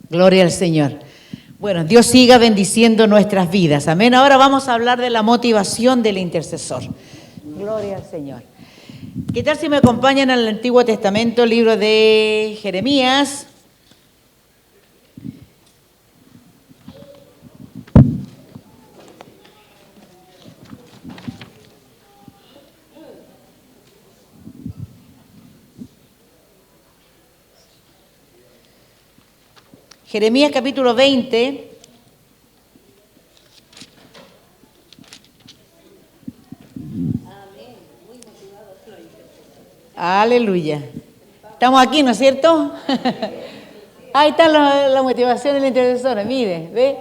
Gloria al Señor. Bueno, Dios siga bendiciendo nuestras vidas. Amén. Ahora vamos a hablar de la motivación del intercesor. Gloria al Señor. ¿Qué tal si me acompañan al Antiguo Testamento, libro de Jeremías? Jeremías capítulo 20. Aleluya. Estamos aquí, ¿no es cierto? Ahí está la motivación del intercesor. Mire, ¿ve?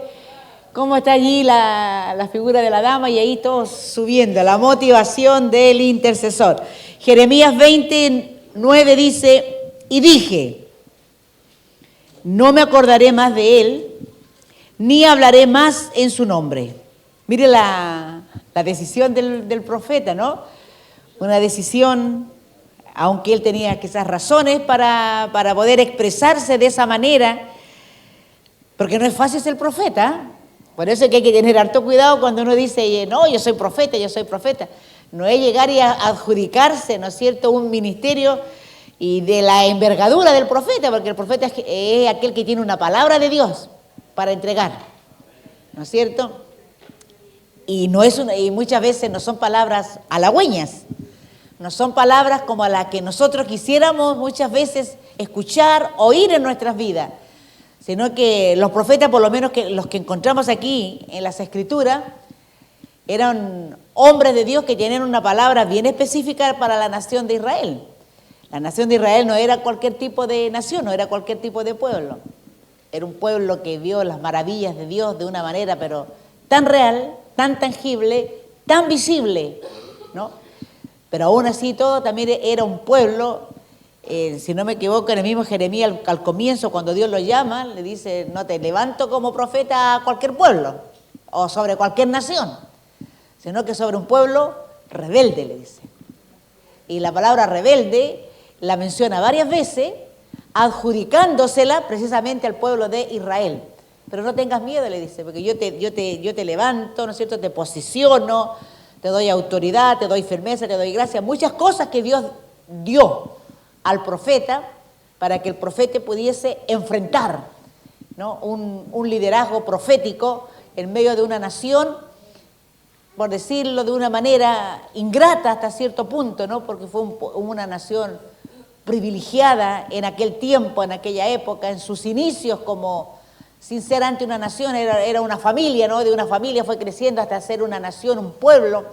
Cómo está allí la figura de la dama y ahí todos subiendo. La motivación del intercesor. Jeremías 29 dice, y dije, no me acordaré más de él, ni hablaré más en su nombre. Mire la decisión del profeta, ¿no? Una decisión, aunque él tenía quizás razones para poder expresarse de esa manera, porque no es fácil ser profeta. Por eso es que hay que tener harto cuidado cuando uno dice, no, yo soy profeta, yo soy profeta. No es llegar y adjudicarse, ¿no es cierto?, un ministerio y de la envergadura del profeta, porque el profeta es aquel que tiene una palabra de Dios para entregar, ¿no es cierto? Y muchas veces no son palabras halagüeñas, no son palabras como a las que nosotros quisiéramos muchas veces escuchar, oír en nuestras vidas, sino que los profetas, por lo menos que los que encontramos aquí en las Escrituras, eran hombres de Dios que tenían una palabra bien específica para la nación de Israel. La nación de Israel no era cualquier tipo de nación, no era cualquier tipo de pueblo. Era un pueblo que vio las maravillas de Dios de una manera, pero tan real, tan tangible, tan visible, ¿no? Pero aún así todo también era un pueblo, si no me equivoco, en el mismo Jeremías al comienzo, cuando Dios lo llama, le dice, no te levanto como profeta a cualquier pueblo o sobre cualquier nación, sino que sobre un pueblo rebelde, le dice. Y la palabra rebelde la menciona varias veces, adjudicándosela precisamente al pueblo de Israel. Pero no tengas miedo, le dice, porque yo te levanto, ¿no es cierto?, te posiciono, te doy autoridad, te doy firmeza, te doy gracia, muchas cosas que Dios dio al profeta para que el profeta pudiese enfrentar, ¿no?, un liderazgo profético en medio de una nación, por decirlo de una manera ingrata hasta cierto punto, ¿no?, porque fue una nación privilegiada en aquel tiempo, en aquella época, en sus inicios como, sin ser ante una nación, era una familia, ¿no? De una familia fue creciendo hasta ser una nación, un pueblo,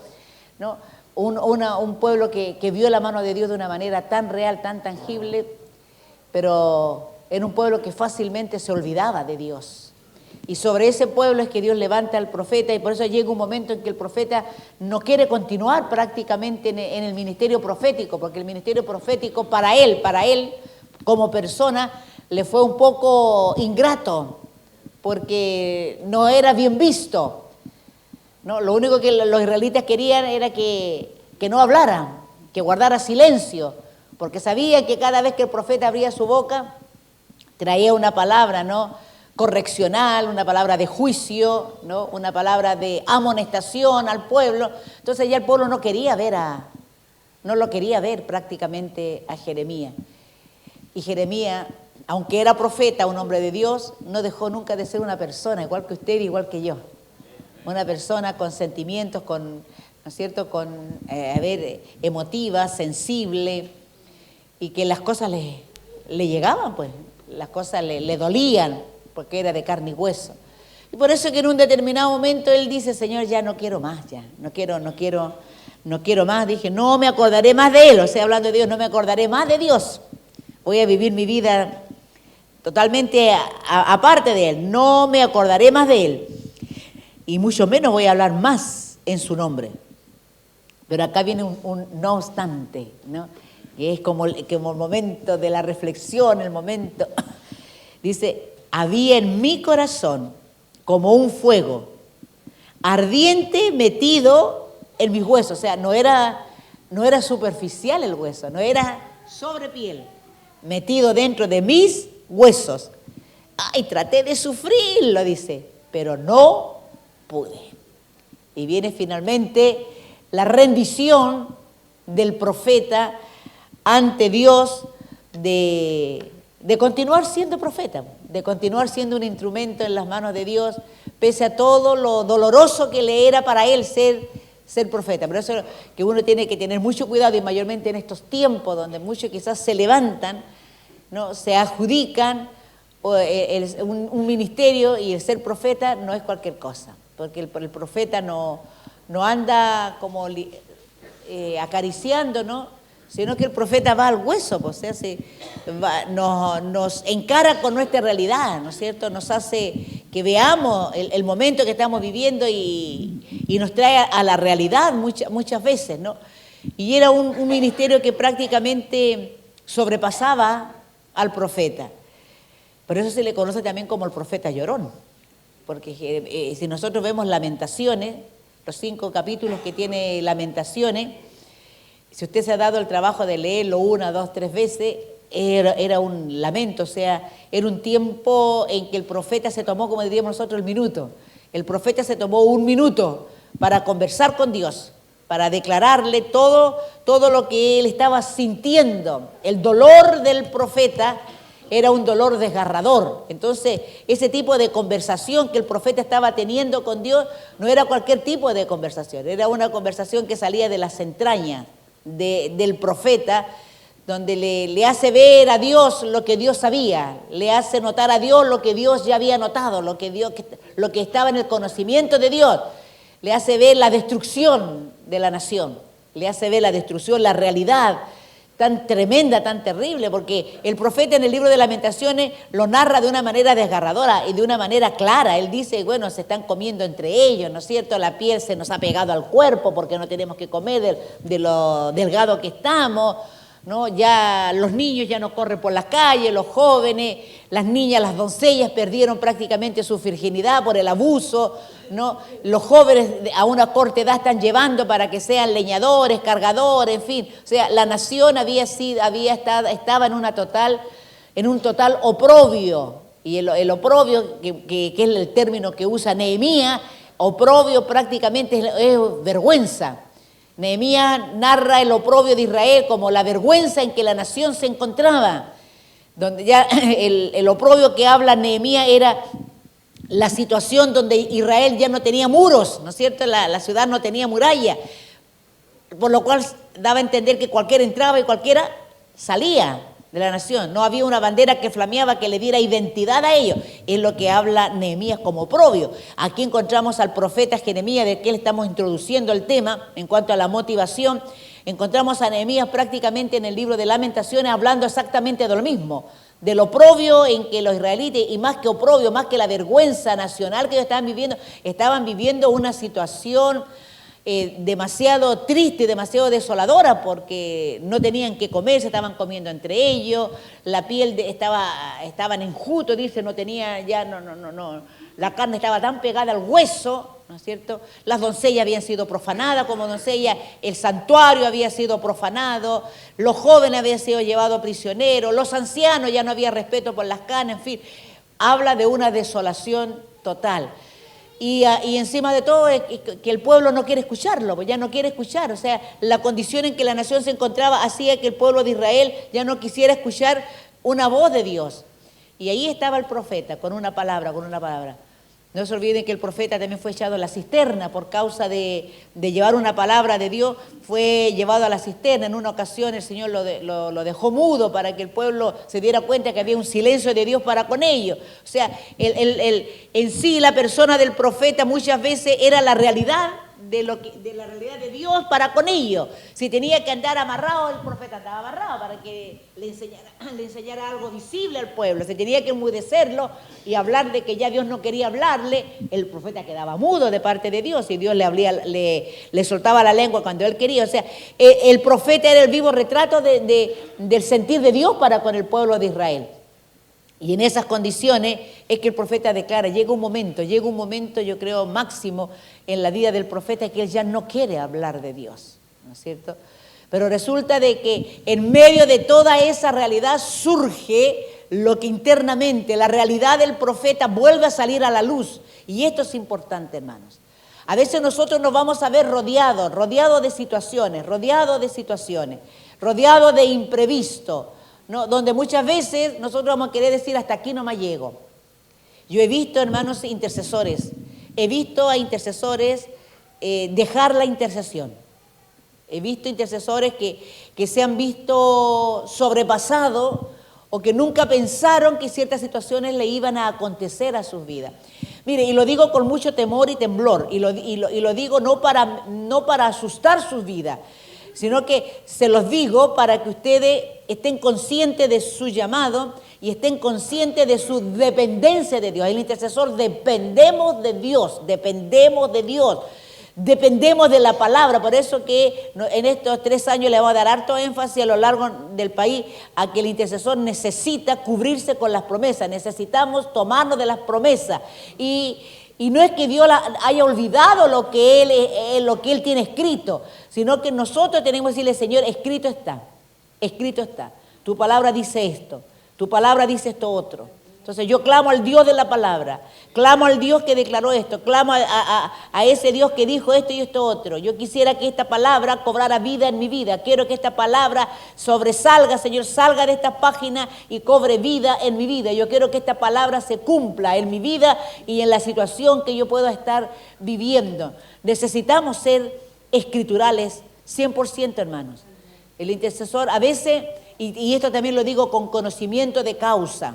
¿no? Un pueblo que vio la mano de Dios de una manera tan real, tan tangible, pero era un pueblo que fácilmente se olvidaba de Dios. Y sobre ese pueblo es que Dios levanta al profeta, y por eso llega un momento en que el profeta no quiere continuar prácticamente en el ministerio profético, porque el ministerio profético para él como persona le fue un poco ingrato, porque no era bien visto, ¿no? Lo único que los israelitas querían era que no hablara, que guardara silencio, porque sabían que cada vez que el profeta abría su boca traía una palabra, ¿no?, correccional, una palabra de juicio, ¿no?, una palabra de amonestación al pueblo. Entonces ya el pueblo no lo quería ver prácticamente a Jeremías. Y Jeremías, aunque era profeta, un hombre de Dios, no dejó nunca de ser una persona, igual que usted, igual que yo. Una persona con sentimientos, ¿no es cierto?, emotiva, sensible, y que las cosas le llegaban, pues, las cosas le dolían, porque era de carne y hueso. Y por eso que en un determinado momento él dice, Señor, ya no quiero más, no quiero más. Dije, no me acordaré más de él, o sea, hablando de Dios, no me acordaré más de Dios. Voy a vivir mi vida totalmente aparte de él, no me acordaré más de él. Y mucho menos voy a hablar más en su nombre. Pero acá viene un no obstante, ¿no?, que es como el momento de la reflexión, el momento, dice, había en mi corazón como un fuego ardiente metido en mis huesos. O sea, no era superficial el hueso, no era sobre piel, metido dentro de mis huesos. ay, traté de sufrirlo, dice, pero no pude. Y viene finalmente la rendición del profeta ante Dios de continuar siendo profeta, de continuar siendo un instrumento en las manos de Dios, pese a todo lo doloroso que le era para él ser profeta. Por eso que uno tiene que tener mucho cuidado, y mayormente en estos tiempos donde muchos quizás se levantan, ¿no? Se adjudican un ministerio, y el ser profeta no es cualquier cosa, porque el profeta no anda como acariciando, ¿no? Sino que el profeta va al hueso, pues, o sea, nos encara con nuestra realidad, ¿no es cierto? Nos hace que veamos el momento que estamos viviendo y nos trae a la realidad muchas veces, ¿no? Y era un ministerio que prácticamente sobrepasaba al profeta. Por eso se le conoce también como el profeta llorón, porque si nosotros vemos Lamentaciones, los 5 capítulos que tiene Lamentaciones, si usted se ha dado el trabajo de leerlo 1, 2, 3 veces, era un lamento, o sea, era un tiempo en que el profeta se tomó, como diríamos nosotros, el minuto. El profeta se tomó 1 minuto para conversar con Dios, para declararle todo lo que él estaba sintiendo. El dolor del profeta era un dolor desgarrador. Entonces, ese tipo de conversación que el profeta estaba teniendo con Dios no era cualquier tipo de conversación, era una conversación que salía de las entrañas del profeta, donde le hace ver a Dios lo que Dios sabía, le hace notar a Dios lo que Dios ya había notado, lo que estaba en el conocimiento de Dios, le hace ver la destrucción de la nación, le hace ver la destrucción, la realidad tan tremenda, tan terrible, porque el profeta en el libro de Lamentaciones lo narra de una manera desgarradora y de una manera clara. Él dice, bueno, se están comiendo entre ellos, ¿no es cierto? La piel se nos ha pegado al cuerpo porque no tenemos que comer de lo delgado que estamos, ¿no? Ya los niños ya no corren por las calles, los jóvenes, las niñas, las doncellas perdieron prácticamente su virginidad por el abuso, ¿no? Los jóvenes a una corta edad están llevando para que sean leñadores, cargadores, en fin. O sea, la nación estaba en un total oprobio. Y el oprobio, que es el término que usa Nehemías, oprobio prácticamente es vergüenza. Nehemías narra el oprobio de Israel como la vergüenza en que la nación se encontraba. Donde ya el oprobio que habla Nehemías era la situación donde Israel ya no tenía muros, ¿no es cierto? La ciudad no tenía muralla, por lo cual daba a entender que cualquiera entraba y cualquiera salía de la nación. No había una bandera que flameaba que le diera identidad a ellos. Es lo que habla Nehemías como oprobio. Aquí encontramos al profeta Jeremías, de que estamos introduciendo el tema en cuanto a la motivación. Encontramos a Nehemías prácticamente en el libro de Lamentaciones hablando exactamente de lo mismo, del oprobio en que los israelitas, y más que oprobio, más que la vergüenza nacional que ellos estaban viviendo una situación demasiado triste, demasiado desoladora, porque no tenían que comer, se estaban comiendo entre ellos, la piel estaban enjuto, dice, no tenía ya, no, la carne estaba tan pegada al hueso, ¿no es cierto? Las doncellas habían sido profanadas como doncellas, el santuario había sido profanado, los jóvenes habían sido llevados prisioneros, los ancianos ya no había respeto por las canas, en fin, habla de una desolación total. Y encima de todo es que el pueblo no quiere escucharlo, pues ya no quiere escuchar. O sea, la condición en que la nación se encontraba hacía que el pueblo de Israel ya no quisiera escuchar una voz de Dios. Y ahí estaba el profeta con una palabra. No se olviden que el profeta también fue echado a la cisterna por causa de llevar una palabra de Dios. Fue llevado a la cisterna. En una ocasión el Señor lo dejó mudo para que el pueblo se diera cuenta que había un silencio de Dios para con ellos. O sea, en sí la persona del profeta muchas veces era la realidad de la realidad de Dios para con ellos. Si tenía que andar amarrado, el profeta andaba amarrado para que le enseñara algo visible al pueblo. Si tenía que enmudecerlo y hablar de que ya Dios no quería hablarle, el profeta quedaba mudo de parte de Dios y Dios le soltaba la lengua cuando él quería. O sea, el profeta era el vivo retrato del sentir de Dios para con el pueblo de Israel. Y en esas condiciones es que el profeta declara, llega un momento, yo creo, máximo en la vida del profeta, que él ya no quiere hablar de Dios, ¿no es cierto? Pero resulta de que en medio de toda esa realidad surge lo que internamente, la realidad del profeta vuelve a salir a la luz. Y esto es importante, hermanos. A veces nosotros nos vamos a ver rodeados de situaciones, rodeados de imprevisto, ¿no? Donde muchas veces nosotros vamos a querer decir, hasta aquí no me llego. Yo he visto, hermanos, intercesores, dejar la intercesión. He visto intercesores que se han visto sobrepasados o que nunca pensaron que ciertas situaciones le iban a acontecer a sus vidas. Mire, y lo digo con mucho temor y temblor, y lo digo no para asustar sus vidas, sino que se los digo para que ustedes estén conscientes de su llamado y estén conscientes de su dependencia de Dios. El intercesor dependemos de Dios, dependemos de la palabra. Por eso que en estos 3 años le vamos a dar harto énfasis a lo largo del país a que el intercesor necesita cubrirse con las promesas, necesitamos tomarnos de las promesas. Y no es que Dios haya olvidado lo que Él tiene escrito, sino que nosotros tenemos que decirle, Señor, escrito está, tu palabra dice esto, tu palabra dice esto otro. Entonces yo clamo al Dios de la palabra, clamo al Dios que declaró esto, clamo a ese Dios que dijo esto y esto otro. Yo quisiera que esta palabra cobrara vida en mi vida. Quiero que esta palabra sobresalga, Señor, salga de esta página y cobre vida en mi vida. Yo quiero que esta palabra se cumpla en mi vida y en la situación que yo pueda estar viviendo. Necesitamos ser escriturales 100%, hermanos. El intercesor a veces, y esto también lo digo con conocimiento de causa,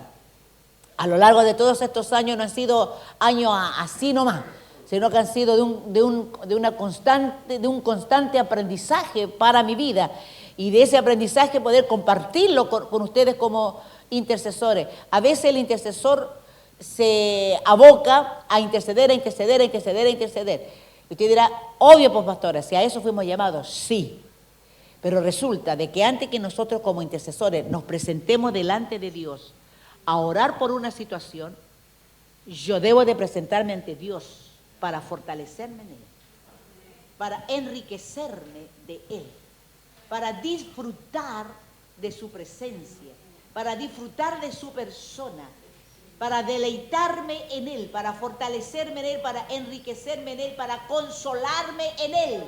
a lo largo de todos estos años no han sido años así nomás, sino que han sido de un constante aprendizaje para mi vida y de ese aprendizaje poder compartirlo con ustedes como intercesores. A veces el intercesor se aboca a interceder. Y usted dirá, obvio, pues pastora, si a eso fuimos llamados, sí. Pero resulta de que antes que nosotros como intercesores nos presentemos delante de Dios a orar por una situación, yo debo de presentarme ante Dios para fortalecerme en Él, para enriquecerme de Él, para disfrutar de su presencia, para disfrutar de su persona, para deleitarme en Él, para fortalecerme en Él, para enriquecerme en Él, para consolarme en Él.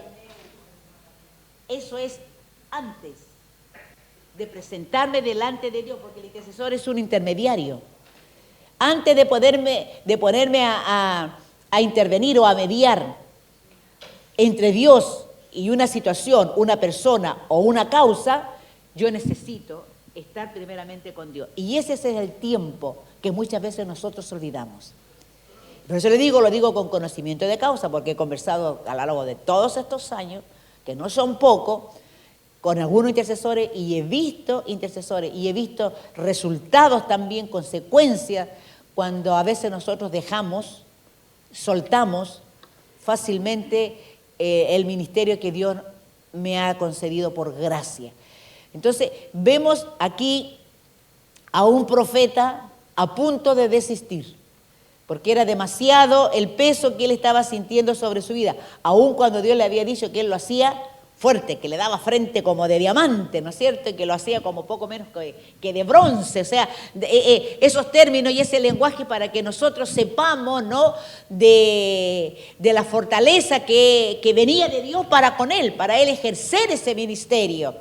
Eso es antes de presentarme delante de Dios, porque el intercesor es un intermediario. Antes de ponerme a intervenir o a mediar entre Dios y una situación, una persona o una causa, yo necesito estar primeramente con Dios. Y ese es el tiempo que muchas veces nosotros olvidamos. Por eso lo digo con conocimiento de causa, porque he conversado a lo largo de todos estos años, que no son pocos, con algunos intercesores y he visto resultados también, consecuencias, cuando a veces nosotros soltamos fácilmente el ministerio que Dios me ha concedido por gracia. Entonces, vemos aquí a un profeta a punto de desistir, porque era demasiado el peso que él estaba sintiendo sobre su vida, aun cuando Dios le había dicho que él lo hacía fuerte, que le daba frente como de diamante, ¿no es cierto? Y que lo hacía como poco menos que de bronce. O sea, esos términos y ese lenguaje para que nosotros sepamos, ¿no?, de la fortaleza que venía de Dios para con él, para él ejercer ese ministerio.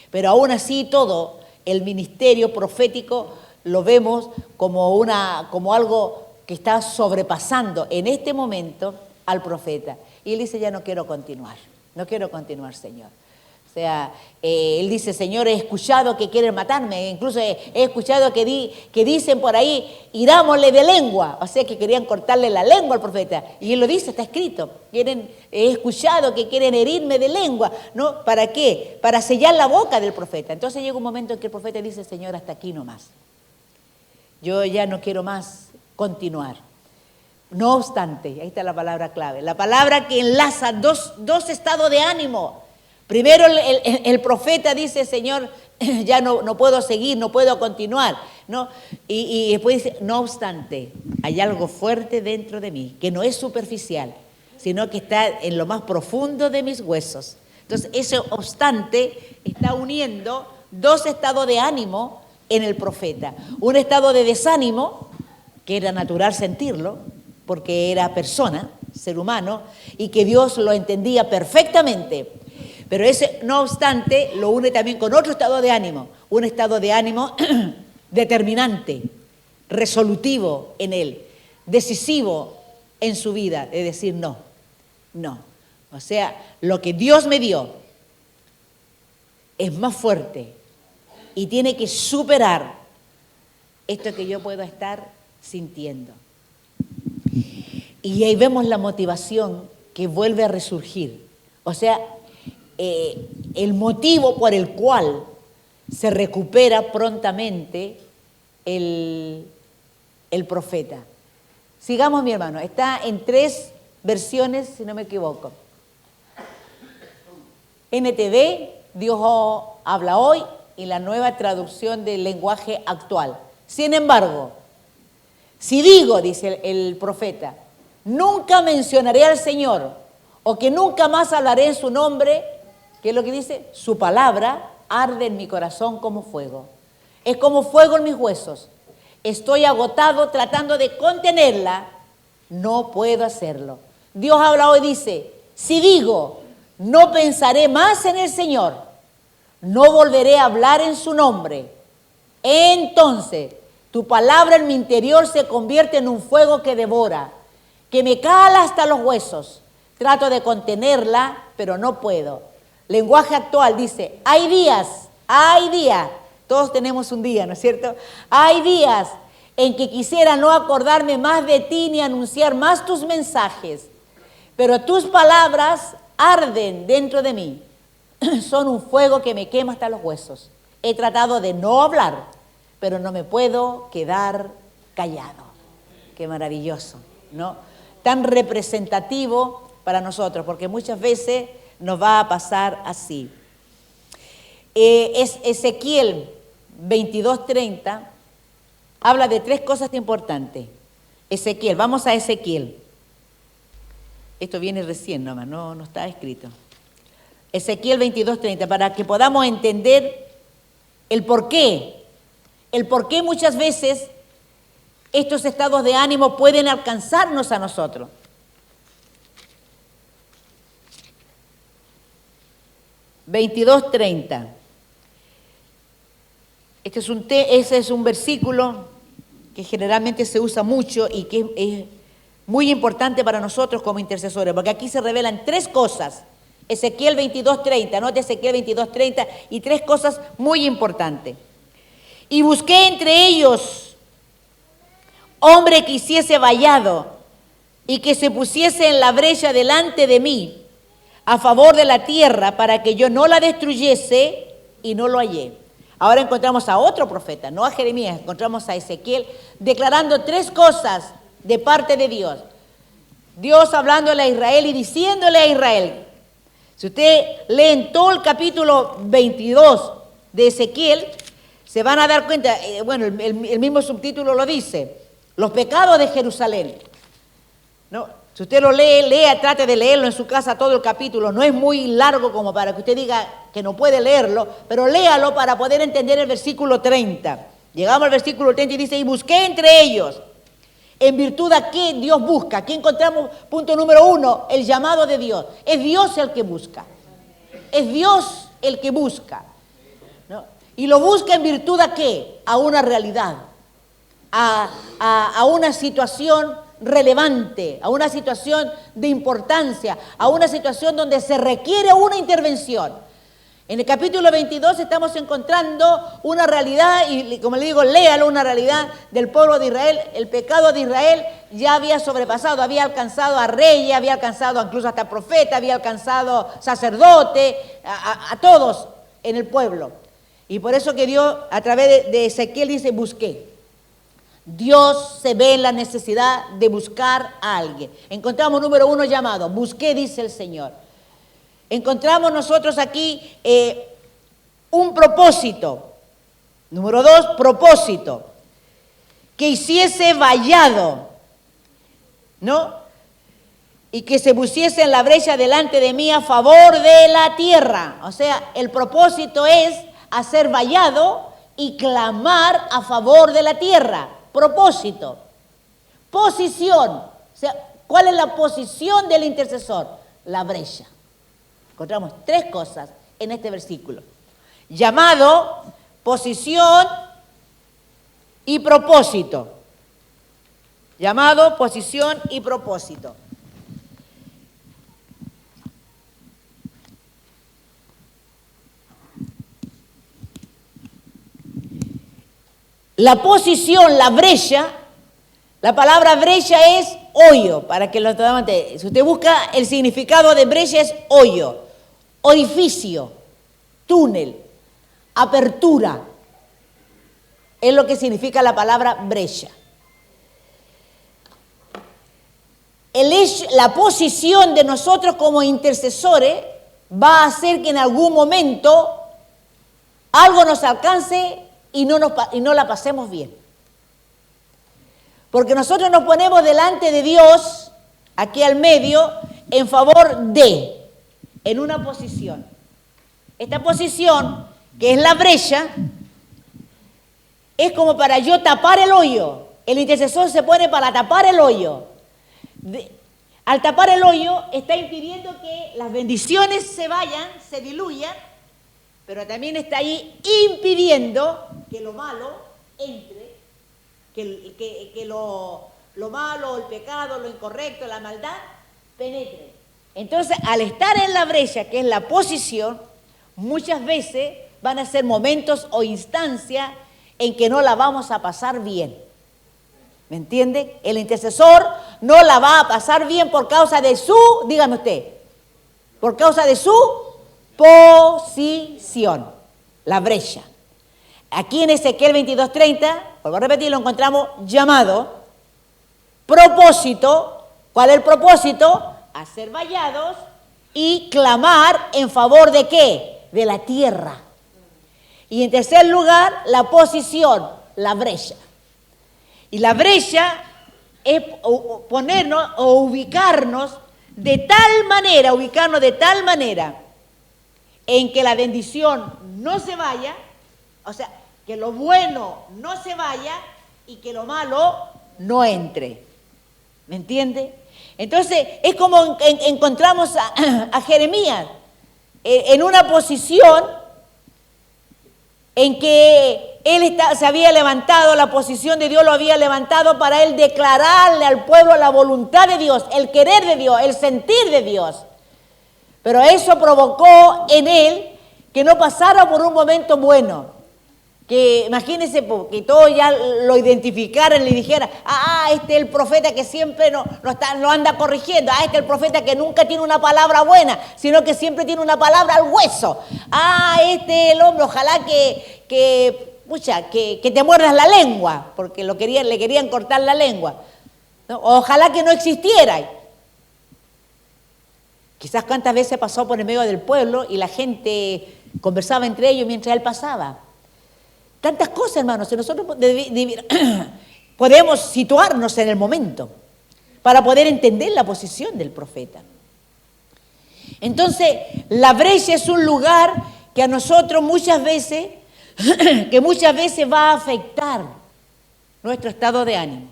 Pero aún así todo, el ministerio profético lo vemos como algo que está sobrepasando en este momento al profeta. Y él dice, ya no quiero continuar. No quiero continuar, Señor. O sea, él dice, Señor, he escuchado que quieren matarme. Incluso he escuchado que dicen por ahí, irámosle de lengua. O sea, que querían cortarle la lengua al profeta. Y él lo dice, está escrito. He escuchado que quieren herirme de lengua. ¿No? ¿Para qué? Para sellar la boca del profeta. Entonces llega un momento en que el profeta dice, Señor, hasta aquí nomás. Yo ya no quiero más continuar. No obstante, ahí está la palabra clave, la palabra que enlaza dos estados de ánimo. Primero el profeta dice, Señor, ya no puedo seguir, no puedo continuar, ¿no? Y después dice, no obstante, hay algo fuerte dentro de mí, que no es superficial, sino que está en lo más profundo de mis huesos. Entonces, ese obstante está uniendo dos estados de ánimo en el profeta. Un estado de desánimo, que era natural sentirlo, porque era persona, ser humano, y que Dios lo entendía perfectamente. Pero ese, no obstante, lo une también con otro estado de ánimo, un estado de ánimo determinante, resolutivo en él, decisivo en su vida, de decir no. O sea, lo que Dios me dio es más fuerte y tiene que superar esto que yo puedo estar sintiendo. Y ahí vemos la motivación que vuelve a resurgir. O sea, el motivo por el cual se recupera prontamente el profeta. Sigamos, mi hermano. Está en 3 versiones, si no me equivoco. NTV, Dios habla hoy, y la nueva traducción del lenguaje actual. Sin embargo, si digo, dice el profeta, nunca mencionaré al Señor, o que nunca más hablaré en su nombre, ¿qué es lo que dice? Su palabra arde en mi corazón como fuego. Es como fuego en mis huesos. Estoy agotado tratando de contenerla, no puedo hacerlo. Dios habla hoy, dice, si digo, no pensaré más en el Señor, no volveré a hablar en su nombre, entonces tu palabra en mi interior se convierte en un fuego que devora, que me cala hasta los huesos. Trato de contenerla, pero no puedo. Lenguaje actual dice, hay días, todos tenemos un día, ¿no es cierto? Hay días en que quisiera no acordarme más de ti ni anunciar más tus mensajes, pero tus palabras arden dentro de mí. Son un fuego que me quema hasta los huesos. He tratado de no hablar, pero no me puedo quedar callado. Qué maravilloso, ¿no? Tan representativo para nosotros, porque muchas veces nos va a pasar así. Ezequiel 22:30 habla de 3 cosas importantes. Ezequiel, vamos a Ezequiel. Esto viene recién nomás, no está escrito. Ezequiel 22:30, para que podamos entender el por qué muchas veces estos estados de ánimo pueden alcanzarnos a nosotros. (22:30). Ese es un versículo que generalmente se usa mucho y que es muy importante para nosotros como intercesores, porque aquí se revelan 3 cosas. Ezequiel 22:30, anote Ezequiel 22:30, y 3 cosas muy importantes. Y busqué entre ellos hombre que hiciese vallado y que se pusiese en la brecha delante de mí a favor de la tierra para que yo no la destruyese, y no lo hallé. Ahora encontramos a otro profeta, no a Jeremías, encontramos a Ezequiel declarando 3 cosas de parte de Dios. Dios hablándole a Israel y diciéndole a Israel. Si usted lee en todo el capítulo 22 de Ezequiel, se van a dar cuenta, el mismo subtítulo lo dice, los pecados de Jerusalén. ¿No? Si usted lo lea, trate de leerlo en su casa todo el capítulo. No es muy largo como para que usted diga que no puede leerlo, pero léalo para poder entender el versículo 30. Llegamos al versículo 30 y dice, y busqué entre ellos, en virtud a qué Dios busca. Aquí encontramos, punto número 1, el llamado de Dios. Es Dios el que busca. Es Dios el que busca, ¿no? Y lo busca en virtud a qué? A una realidad, a una situación relevante, a una situación de importancia, a una situación donde se requiere una intervención. En el capítulo 22 estamos encontrando una realidad, y como le digo, léalo, una realidad del pueblo de Israel. El pecado de Israel ya había sobrepasado, había alcanzado a reyes, había alcanzado incluso hasta profeta, había alcanzado sacerdote, a todos en el pueblo. Y por eso que Dios, a través de Ezequiel, dice, busqué. Dios se ve en la necesidad de buscar a alguien. Encontramos número 1 llamado, busqué, dice el Señor. Encontramos nosotros aquí un propósito. Número 2, propósito. Que hiciese vallado, ¿no? Y que se pusiese en la brecha delante de mí a favor de la tierra. O sea, el propósito es hacer vallado y clamar a favor de la tierra. Propósito. Posición. O sea, ¿cuál es la posición del intercesor? La brecha. Encontramos tres cosas en este versículo. Llamado, posición y propósito. Llamado, posición y propósito. La posición, la brecha, la palabra brecha es hoyo, para que lo entendamos. Si usted busca el significado de brecha es hoyo, orificio, túnel, apertura. Es lo que significa la palabra brecha. La posición de nosotros como intercesores va a hacer que en algún momento algo nos alcance y no la pasemos bien. Porque nosotros nos ponemos delante de Dios, aquí al medio, en favor de, en una posición. Esta posición, que es la brecha, es como para yo tapar el hoyo. El intercesor se pone para tapar el hoyo. Al tapar el hoyo está impidiendo que las bendiciones se vayan, se diluyan, pero también está ahí impidiendo que lo malo entre, que lo malo, el pecado, lo incorrecto, la maldad, penetre. Entonces, al estar en la brecha, que es la posición, muchas veces van a ser momentos o instancias en que no la vamos a pasar bien. ¿Me entiende? El intercesor no la va a pasar bien por causa de su, dígame usted, por causa de su posición, la brecha. Aquí en Ezequiel 22:30, vuelvo a repetir, lo encontramos llamado, propósito. ¿Cuál es el propósito? Hacer vallados y clamar en favor de ¿qué? De la tierra. Y en tercer lugar, la posición, la brecha. Y la brecha es ponernos o ubicarnos de tal manera en que la bendición no se vaya, o sea, que lo bueno no se vaya y que lo malo no entre. ¿Me entiende? Entonces, es como encontramos a Jeremías en una posición en que él se había levantado, la posición de Dios lo había levantado para él declararle al pueblo la voluntad de Dios, el querer de Dios, el sentir de Dios. Pero eso provocó en él que no pasara por un momento bueno. Que imagínense que todos ya lo identificaran y le dijeran, este es el profeta que siempre lo anda corrigiendo, este es el profeta que nunca tiene una palabra buena, sino que siempre tiene una palabra al hueso. Este es el hombre, ojalá que te muerdas la lengua, porque le querían cortar la lengua. ¿No? Ojalá que no existiera. Quizás cuántas veces pasó por el medio del pueblo y la gente conversaba entre ellos mientras él pasaba. Tantas cosas, hermanos, si nosotros podemos situarnos en el momento para poder entender la posición del profeta. Entonces, la brecha es un lugar que a nosotros muchas veces va a afectar nuestro estado de ánimo.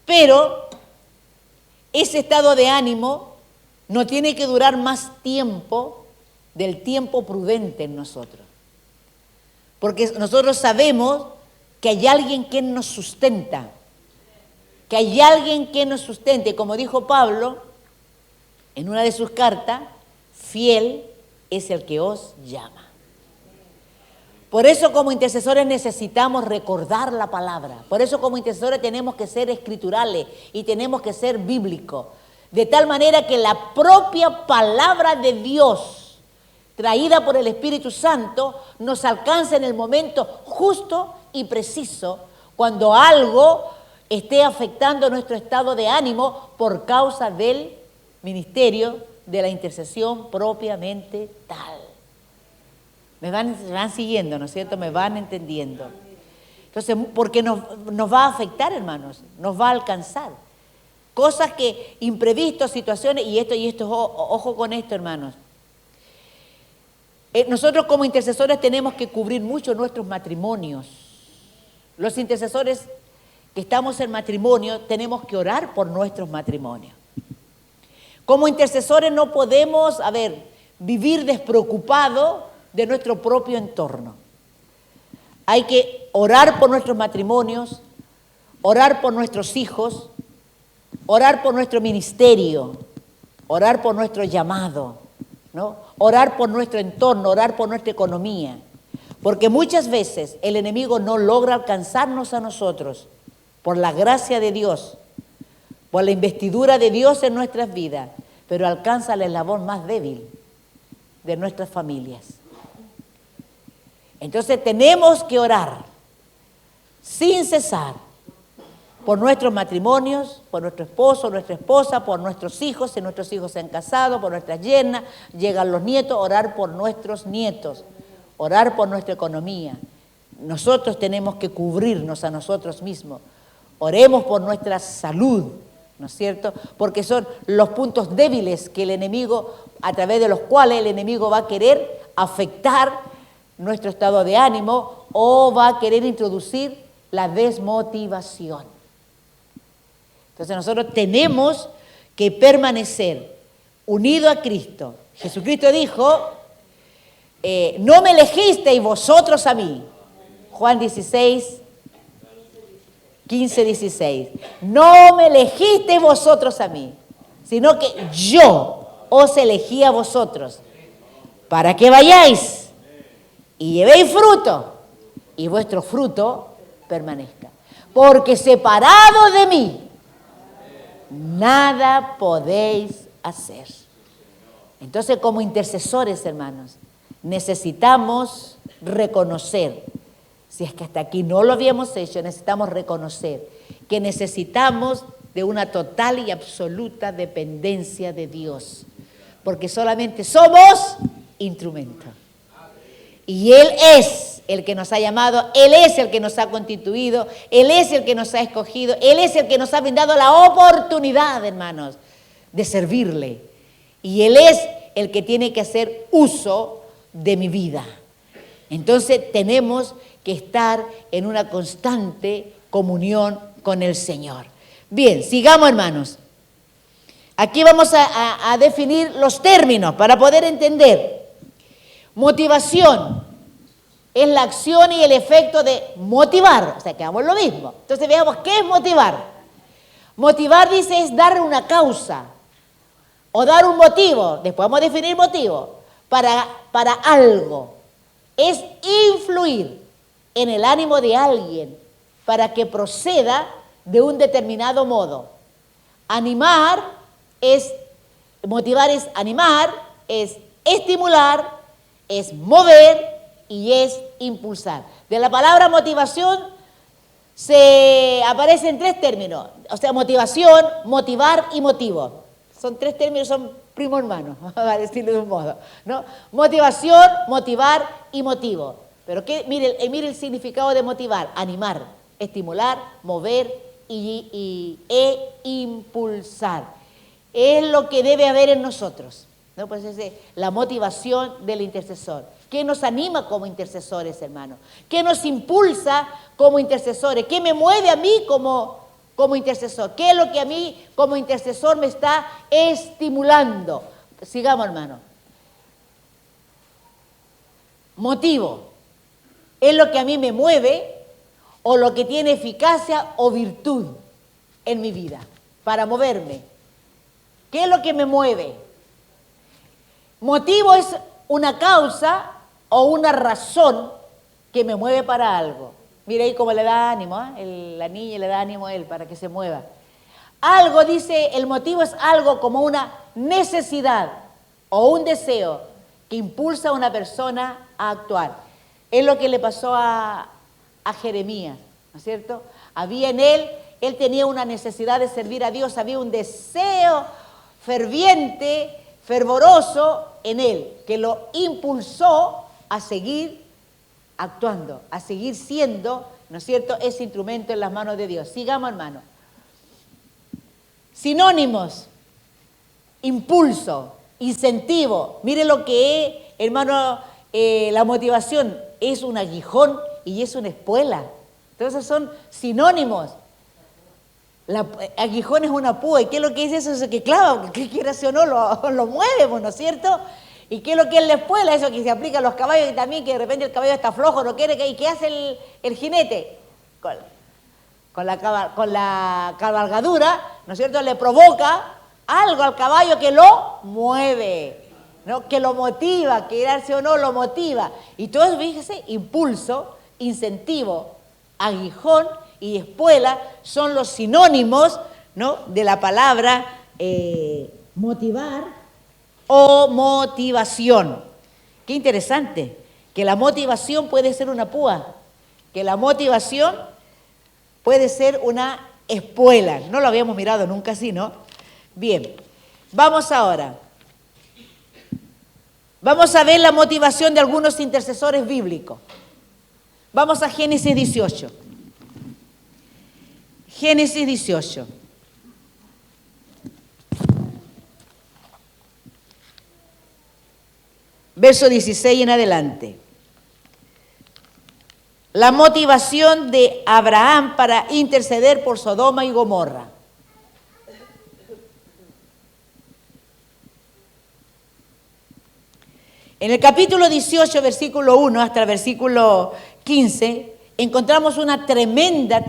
Pero ese estado de ánimo no tiene que durar más tiempo del tiempo prudente en nosotros. Porque nosotros sabemos que hay alguien que nos sustenta, que hay alguien que nos sustente. Como dijo Pablo en una de sus cartas, fiel es el que os llama. Por eso como intercesores necesitamos recordar la palabra. Por eso como intercesores tenemos que ser escriturales y tenemos que ser bíblicos. De tal manera que la propia palabra de Dios traída por el Espíritu Santo, nos alcanza en el momento justo y preciso, cuando algo esté afectando nuestro estado de ánimo por causa del ministerio de la intercesión propiamente tal. Me van siguiendo, ¿no es cierto? Me van entendiendo. Entonces, porque nos va a afectar, hermanos, nos va a alcanzar. Cosas que, imprevistos, situaciones, y esto, ojo con esto, hermanos. Nosotros como intercesores tenemos que cubrir mucho nuestros matrimonios. Los intercesores que estamos en matrimonio tenemos que orar por nuestros matrimonios. Como intercesores no podemos, vivir despreocupados de nuestro propio entorno. Hay que orar por nuestros matrimonios, orar por nuestros hijos, orar por nuestro ministerio, orar por nuestro llamado, ¿no? Orar por nuestro entorno, orar por nuestra economía. Porque muchas veces el enemigo no logra alcanzarnos a nosotros por la gracia de Dios, por la investidura de Dios en nuestras vidas, pero alcanza el eslabón más débil de nuestras familias. Entonces tenemos que orar sin cesar por nuestros matrimonios, por nuestro esposo, nuestra esposa, por nuestros hijos, si nuestros hijos se han casado, por nuestras yernas, llegan los nietos, orar por nuestros nietos, orar por nuestra economía. Nosotros tenemos que cubrirnos a nosotros mismos. Oremos por nuestra salud, ¿no es cierto? Porque son los puntos débiles que el enemigo, a través de los cuales el enemigo va a querer afectar nuestro estado de ánimo o va a querer introducir la desmotivación. Entonces nosotros tenemos que permanecer unidos a Cristo. Jesucristo dijo, no me elegisteis vosotros a mí. Juan 16, 15, 16. No me elegisteis vosotros a mí, sino que yo os elegí a vosotros para que vayáis y llevéis fruto y vuestro fruto permanezca. Porque separados de mí, nada podéis hacer. Entonces, como intercesores, hermanos, necesitamos reconocer, si es que hasta aquí no lo habíamos hecho, necesitamos reconocer que necesitamos de una total y absoluta dependencia de Dios, porque solamente somos instrumentos. Y Él es el que nos ha llamado, Él es el que nos ha constituido, Él es el que nos ha escogido, Él es el que nos ha brindado la oportunidad, hermanos, de servirle. Y Él es el que tiene que hacer uso de mi vida. Entonces tenemos que estar en una constante comunión con el Señor. Bien, sigamos, hermanos. Aquí vamos a definir los términos para poder entender. Motivación es la acción y el efecto de motivar, o sea, que hagamos lo mismo. Entonces veamos, ¿qué es motivar? Motivar, dice, es dar una causa o dar un motivo, después vamos a definir motivo, para algo. Es influir en el ánimo de alguien para que proceda de un determinado modo. Motivar es animar, es estimular, es mover y es impulsar. De la palabra motivación se aparecen tres términos, o sea, motivación, motivar y motivo. Son tres términos, son primo hermano, a decirlo de un modo, ¿no? Motivación, motivar y motivo. Pero mire el significado de motivar: animar, estimular, mover e impulsar. Es lo que debe haber en nosotros, ¿no? Pues es la motivación del intercesor. ¿Qué nos anima como intercesores, hermanos? ¿Qué nos impulsa como intercesores? ¿Qué me mueve a mí como intercesor? ¿Qué es lo que a mí como intercesor me está estimulando? Sigamos, hermano. Motivo es lo que a mí me mueve o lo que tiene eficacia o virtud en mi vida para moverme. ¿Qué es lo que me mueve? Motivo es una causa o una razón que me mueve para algo. Mire ahí cómo le da ánimo, ¿eh? La niña le da ánimo a él para que se mueva. Algo, dice, el motivo es algo como una necesidad o un deseo que impulsa a una persona a actuar. Es lo que le pasó a Jeremías, ¿no es cierto? Había en él tenía una necesidad de servir a Dios, había un deseo ferviente, fervoroso en él, que lo impulsó a seguir actuando, a seguir siendo, ¿no es cierto?, ese instrumento en las manos de Dios. Sigamos, hermano. Sinónimos: impulso, incentivo. Mire lo que es, hermano, la motivación es un aguijón y es una espuela. Entonces son sinónimos. Aguijón es una púa. ¿Y qué es lo que es eso? Eso que clava, que quieras o no, lo mueve, ¿no es cierto? ¿Y qué es lo que es la espuela? Eso que se aplica a los caballos y también que de repente el caballo está flojo, no quiere, ¿y qué hace el jinete? Con la cabalgadura, ¿no es cierto? Le provoca algo al caballo que lo mueve, ¿no? Que lo motiva, querarse o no, lo motiva. Y todo eso, fíjese, impulso, incentivo, aguijón y espuela son los sinónimos, ¿no?, de la palabra motivar o motivación. Qué interesante, que la motivación puede ser una púa, que la motivación puede ser una espuela. No lo habíamos mirado nunca así, ¿no? Bien, vamos ahora. Vamos a ver la motivación de algunos intercesores bíblicos. Vamos a Génesis 18. Génesis 18. Verso 16 en adelante. La motivación de Abraham para interceder por Sodoma y Gomorra. En el capítulo 18, versículo 1 hasta el versículo 15, encontramos una tremenda,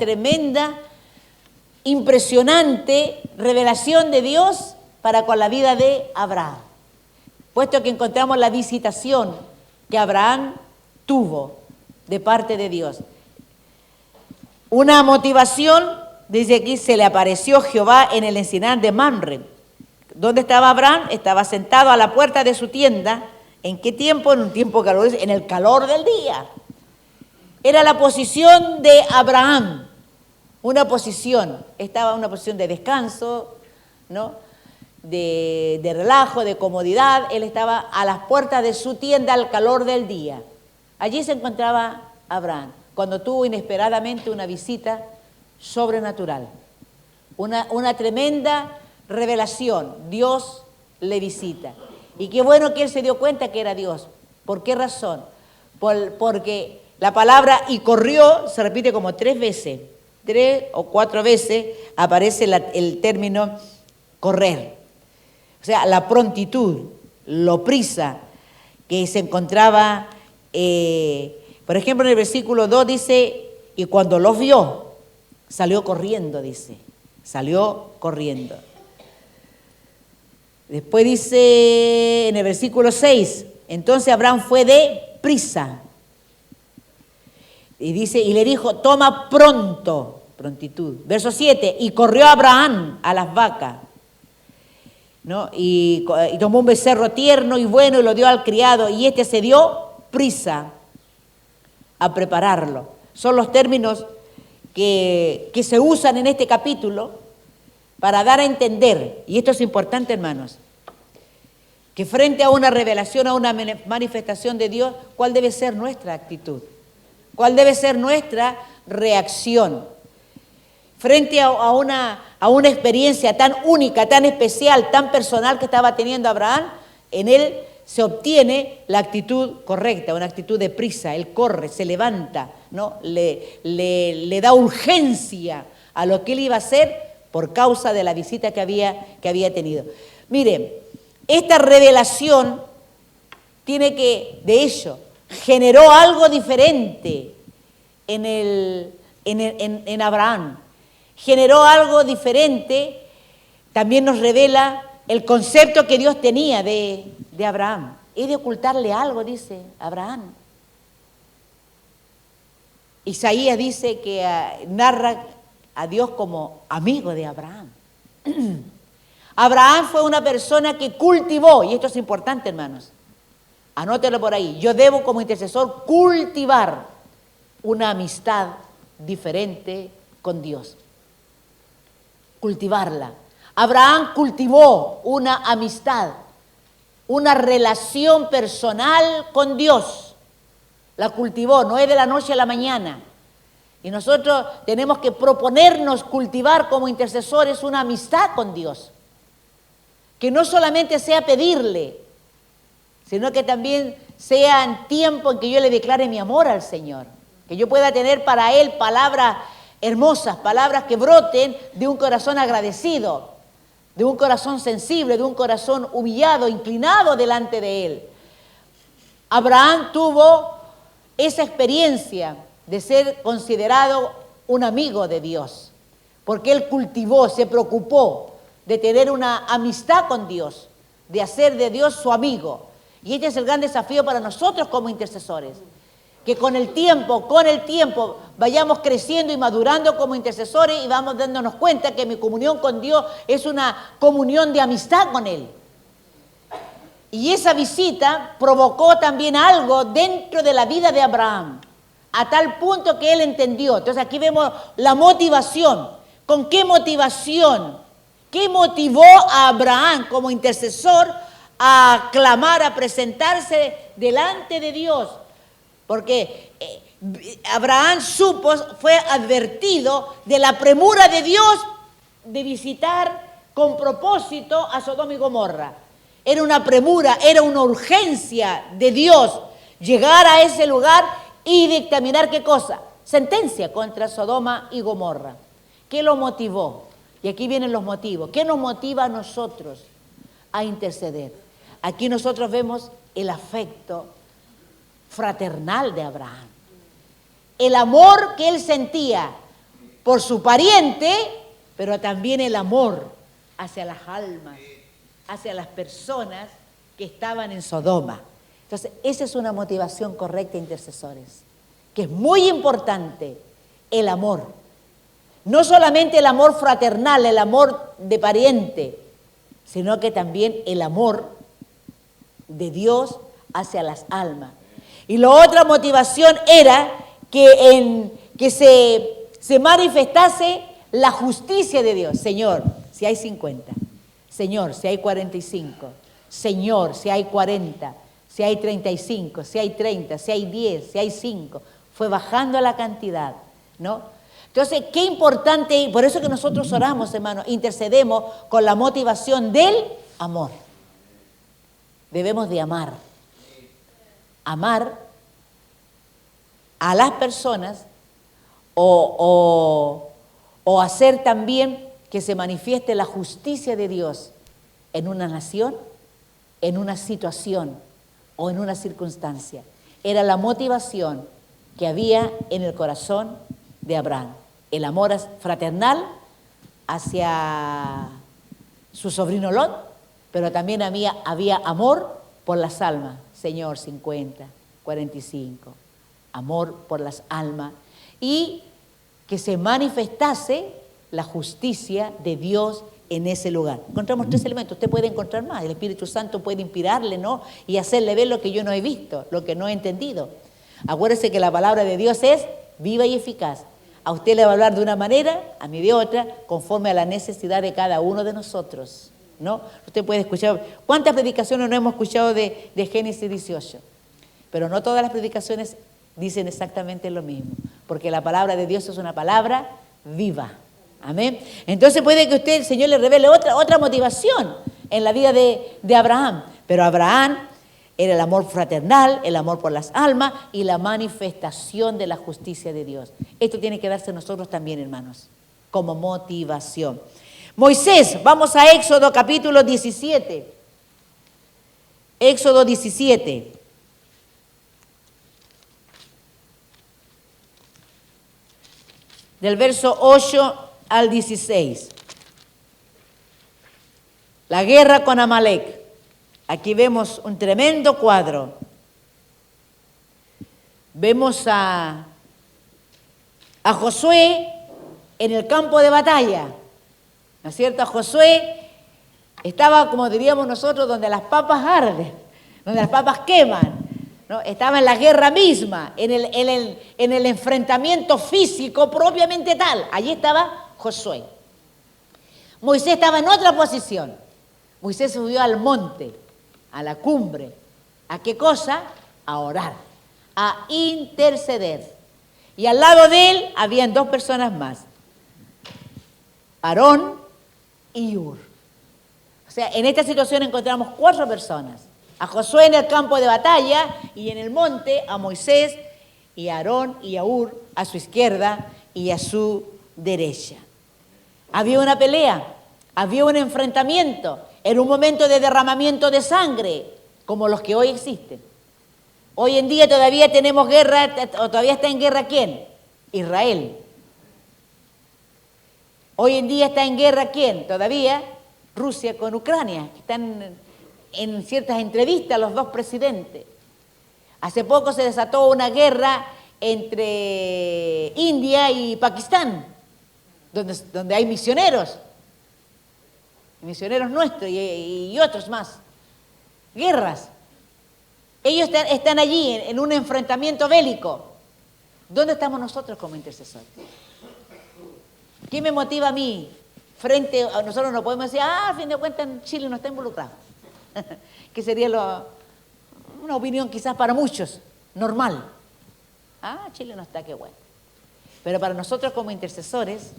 impresionante revelación de Dios para con la vida de Abraham, puesto que encontramos la visitación que Abraham tuvo de parte de Dios. Una motivación, dice aquí, se le apareció Jehová en el encinar de Mamre. ¿Dónde estaba Abraham? Estaba sentado a la puerta de su tienda. ¿En qué tiempo? En un tiempo caluroso, en el calor del día. Era la posición de Abraham, una posición, estaba en una posición de descanso, ¿no?, de relajo, de comodidad. Él estaba a las puertas de su tienda al calor del día. Allí se encontraba Abraham, cuando tuvo inesperadamente una visita sobrenatural, una tremenda revelación. Dios le visita. Y qué bueno que él se dio cuenta que era Dios. ¿Por qué razón? Porque la palabra "y corrió" se repite como 3 veces, 3 o 4 veces aparece el término correr. O sea, la prontitud, lo prisa que se encontraba. Por ejemplo, en el versículo 2 dice, y cuando los vio, salió corriendo, dice, salió corriendo. Después dice en el versículo 6, entonces Abraham fue de prisa. Y dice, y le dijo, toma pronto, prontitud. Verso 7, y corrió Abraham a las vacas, ¿no? Y tomó un becerro tierno y bueno y lo dio al criado, y este se dio prisa a prepararlo. Son los términos que se usan en este capítulo para dar a entender, y esto es importante, hermanos, que frente a una revelación, a una manifestación de Dios, ¿cuál debe ser nuestra actitud? ¿Cuál debe ser nuestra reacción? Frente a una experiencia tan única, tan especial, tan personal que estaba teniendo Abraham, en él se obtiene la actitud correcta, una actitud de prisa. Él corre, se levanta, ¿no? Le da urgencia a lo que él iba a hacer por causa de la visita que había tenido. Miren, esta revelación de hecho, generó algo diferente en Abraham. Generó algo diferente, también nos revela el concepto que Dios tenía de Abraham. He de ocultarle algo, dice Abraham. Isaías dice que narra a Dios como amigo de Abraham. Abraham fue una persona que cultivó, y esto es importante, hermanos, anótelo por ahí, yo debo como intercesor cultivar una amistad diferente con Dios. Cultivarla. Abraham cultivó una amistad, una relación personal con Dios. La cultivó, no es de la noche a la mañana. Y nosotros tenemos que proponernos cultivar como intercesores una amistad con Dios. Que no solamente sea pedirle, sino que también sean tiempos en que yo le declare mi amor al Señor, que yo pueda tener para Él palabras hermosas, palabras que broten de un corazón agradecido, de un corazón sensible, de un corazón humillado, inclinado delante de Él. Abraham tuvo esa experiencia de ser considerado un amigo de Dios, porque él cultivó, se preocupó de tener una amistad con Dios, de hacer de Dios su amigo. Y este es el gran desafío para nosotros como intercesores, que con el tiempo vayamos creciendo y madurando como intercesores y vamos dándonos cuenta que mi comunión con Dios es una comunión de amistad con Él. Y esa visita provocó también algo dentro de la vida de Abraham, a tal punto que él entendió. Entonces aquí vemos la motivación. ¿Con qué motivación? ¿Qué motivó a Abraham como intercesor a clamar, a presentarse delante de Dios? Porque Abraham fue advertido de la premura de Dios de visitar con propósito a Sodoma y Gomorra. Era una premura, era una urgencia de Dios llegar a ese lugar y dictaminar ¿qué cosa? Sentencia contra Sodoma y Gomorra. ¿Qué lo motivó? Y aquí vienen los motivos. ¿Qué nos motiva a nosotros a interceder? Aquí nosotros vemos el afecto fraternal de Abraham. El amor que él sentía por su pariente, pero también el amor hacia las almas, hacia las personas que estaban en Sodoma. Entonces, esa es una motivación correcta, intercesores, que es muy importante, el amor. No solamente el amor fraternal, el amor de pariente, sino que también el amor de Dios hacia las almas. Y la otra motivación era que se manifestase la justicia de Dios. Señor, si hay 50, Señor, si hay 45, Señor, si hay 40, si hay 35, si hay 30, si hay 10, si hay 5, fue bajando la cantidad, ¿no? Entonces, qué importante, y por eso que nosotros oramos, hermanos, intercedemos con la motivación del amor. Debemos de amar. Amar a las personas o hacer también que se manifieste la justicia de Dios en una nación, en una situación o en una circunstancia. Era la motivación que había en el corazón de Abraham. El amor fraternal hacia su sobrino Lot, pero también había amor por las almas. Señor, 50, 45, amor por las almas. Y que se manifestase la justicia de Dios en ese lugar. Encontramos 3 elementos, usted puede encontrar más, el Espíritu Santo puede inspirarle, ¿no? Y hacerle ver lo que yo no he visto, lo que no he entendido. Acuérdese que la palabra de Dios es viva y eficaz. A usted le va a hablar de una manera, a mí de otra, conforme a la necesidad de cada uno de nosotros, ¿no? Usted puede escuchar, ¿cuántas predicaciones no hemos escuchado de Génesis 18? Pero no todas las predicaciones dicen exactamente lo mismo, porque la palabra de Dios es una palabra viva. Amén. Entonces puede que usted, el Señor le revele otra motivación en la vida de Abraham. Pero Abraham era el amor fraternal, el amor por las almas y la manifestación de la justicia de Dios. Esto tiene que darse a nosotros también, hermanos, como motivación. Moisés, vamos a Éxodo capítulo 17. Éxodo 17. Del verso 8 al 16. La guerra con Amalek. Aquí vemos un tremendo cuadro. Vemos a Josué en el campo de batalla. ¿No es cierto? Josué estaba, como diríamos nosotros, donde las papas arden, donde las papas queman, ¿no? Estaba en la guerra misma, en el enfrentamiento físico propiamente tal. Allí estaba Josué. Moisés estaba en otra posición. Moisés subió al monte, a la cumbre. ¿A qué cosa? A orar, a interceder. Y al lado de él habían 2 personas más, Aarón y Hur. O sea, en esta situación encontramos 4 personas. A Josué en el campo de batalla y en el monte a Moisés y a Aarón y a Hur a su izquierda y a su derecha. Había una pelea, había un enfrentamiento, era un momento de derramamiento de sangre, como los que hoy existen. Hoy en día todavía tenemos guerra, o todavía está en guerra ¿quién? Israel. Hoy en día está en guerra ¿quién? Todavía Rusia con Ucrania, que están en ciertas entrevistas los dos presidentes. Hace poco se desató una guerra entre India y Pakistán, donde hay misioneros nuestros y otros más. Guerras. Ellos están allí en un enfrentamiento bélico. ¿Dónde estamos nosotros como intercesores? ¿Qué me motiva a mí? Frente a nosotros no podemos decir, a fin de cuentas Chile no está involucrado. Que sería una opinión quizás para muchos, normal. Chile no está, qué bueno. Pero para nosotros como intercesores,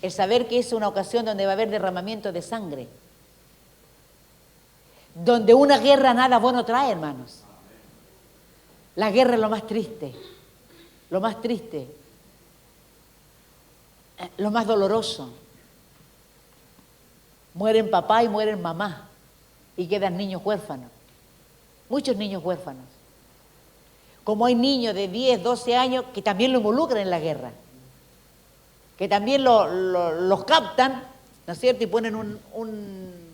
el saber que es una ocasión donde va a haber derramamiento de sangre, donde una guerra nada bueno trae, hermanos. La guerra es lo más triste, lo más doloroso. Mueren papá y mueren mamá y quedan niños huérfanos, muchos niños huérfanos. Como hay niños de 10, 12 años que también lo involucran en la guerra, que también los captan, ¿no es cierto? Y ponen un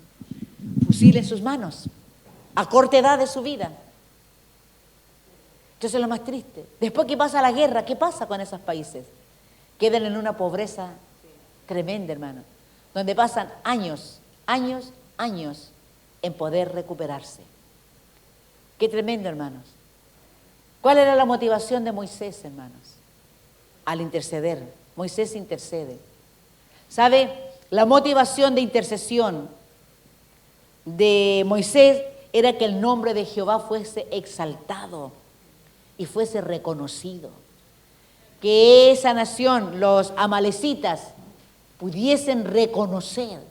fusil en sus manos, a corta edad de su vida. Entonces es lo más triste. Después que pasa la guerra, ¿qué pasa con esos países? Quedan en una pobreza tremenda, hermano, donde pasan años en poder recuperarse. Qué tremendo, hermanos. ¿Cuál era la motivación de Moisés, hermanos? Al interceder. Moisés intercede. ¿Sabe? La motivación de intercesión de Moisés era que el nombre de Jehová fuese exaltado y fuese reconocido. Que esa nación, los amalecitas, pudiesen reconocer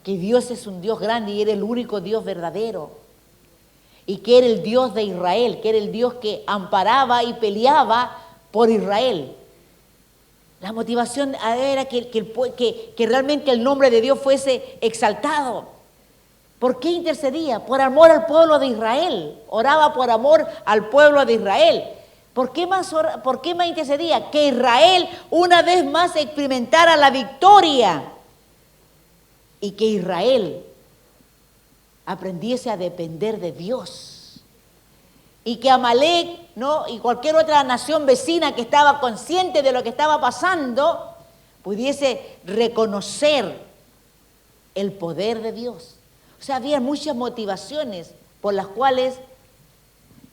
que Dios es un Dios grande y era el único Dios verdadero. Y que era el Dios de Israel, que era el Dios que amparaba y peleaba por Israel. La motivación era que realmente el nombre de Dios fuese exaltado. ¿Por qué intercedía? Por amor al pueblo de Israel. Oraba por amor al pueblo de Israel. ¿Por qué más intercedía? Que Israel una vez más experimentara la victoria. Y que Israel aprendiese a depender de Dios. Y que Amalek, ¿no?, y cualquier otra nación vecina que estaba consciente de lo que estaba pasando, pudiese reconocer el poder de Dios. O sea, había muchas motivaciones por las cuales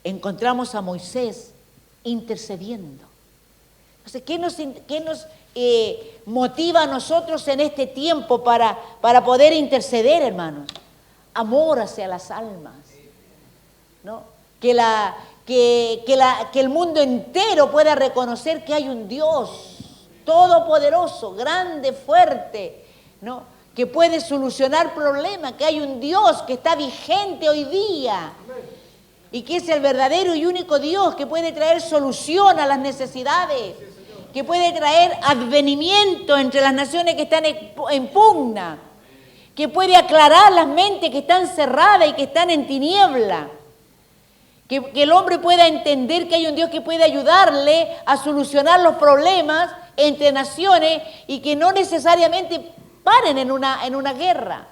encontramos a Moisés intercediendo. Entonces, ¿qué nos motiva a nosotros en este tiempo para poder interceder, hermanos? Amor hacia las almas, ¿no? Que el mundo entero pueda reconocer que hay un Dios todopoderoso, grande, fuerte, ¿no?, que puede solucionar problemas, que hay un Dios que está vigente hoy día y que es el verdadero y único Dios que puede traer solución a las necesidades, que puede traer advenimiento entre las naciones que están en pugna, que puede aclarar las mentes que están cerradas y que están en tiniebla, que el hombre pueda entender que hay un Dios que puede ayudarle a solucionar los problemas entre naciones y que no necesariamente paren en una guerra.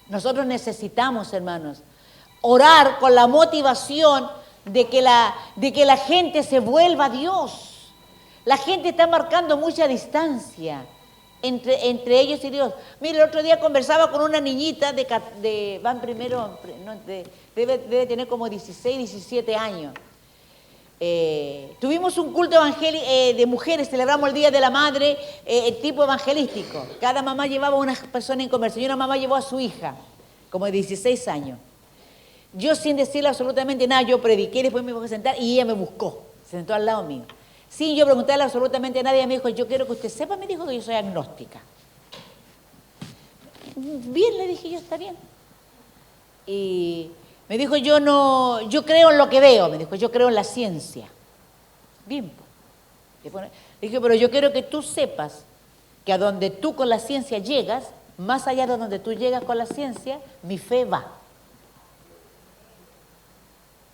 Nosotros necesitamos, hermanos, orar con la motivación de que la gente se vuelva a Dios. La gente está marcando mucha distancia entre ellos y Dios. Mire, el otro día conversaba con una niñita van primero, no, debe tener como 16, 17 años. Tuvimos un culto evangélico de mujeres, celebramos el Día de la Madre, tipo evangelístico. Cada mamá llevaba a una persona en conversación y una mamá llevó a su hija, como de 16 años. Yo sin decirle absolutamente nada, yo prediqué y después me fui a sentar y ella me buscó, se sentó al lado mío. Sin yo preguntarle absolutamente nada, ella me dijo, yo quiero que usted sepa, me dijo, que yo soy agnóstica. Bien, le dije yo, está bien. Y me dijo, yo creo en lo que veo, me dijo, yo creo en la ciencia. Bien, pues. Le dije, pero yo quiero que tú sepas que a donde tú con la ciencia llegas, más allá de donde tú llegas con la ciencia, mi fe va.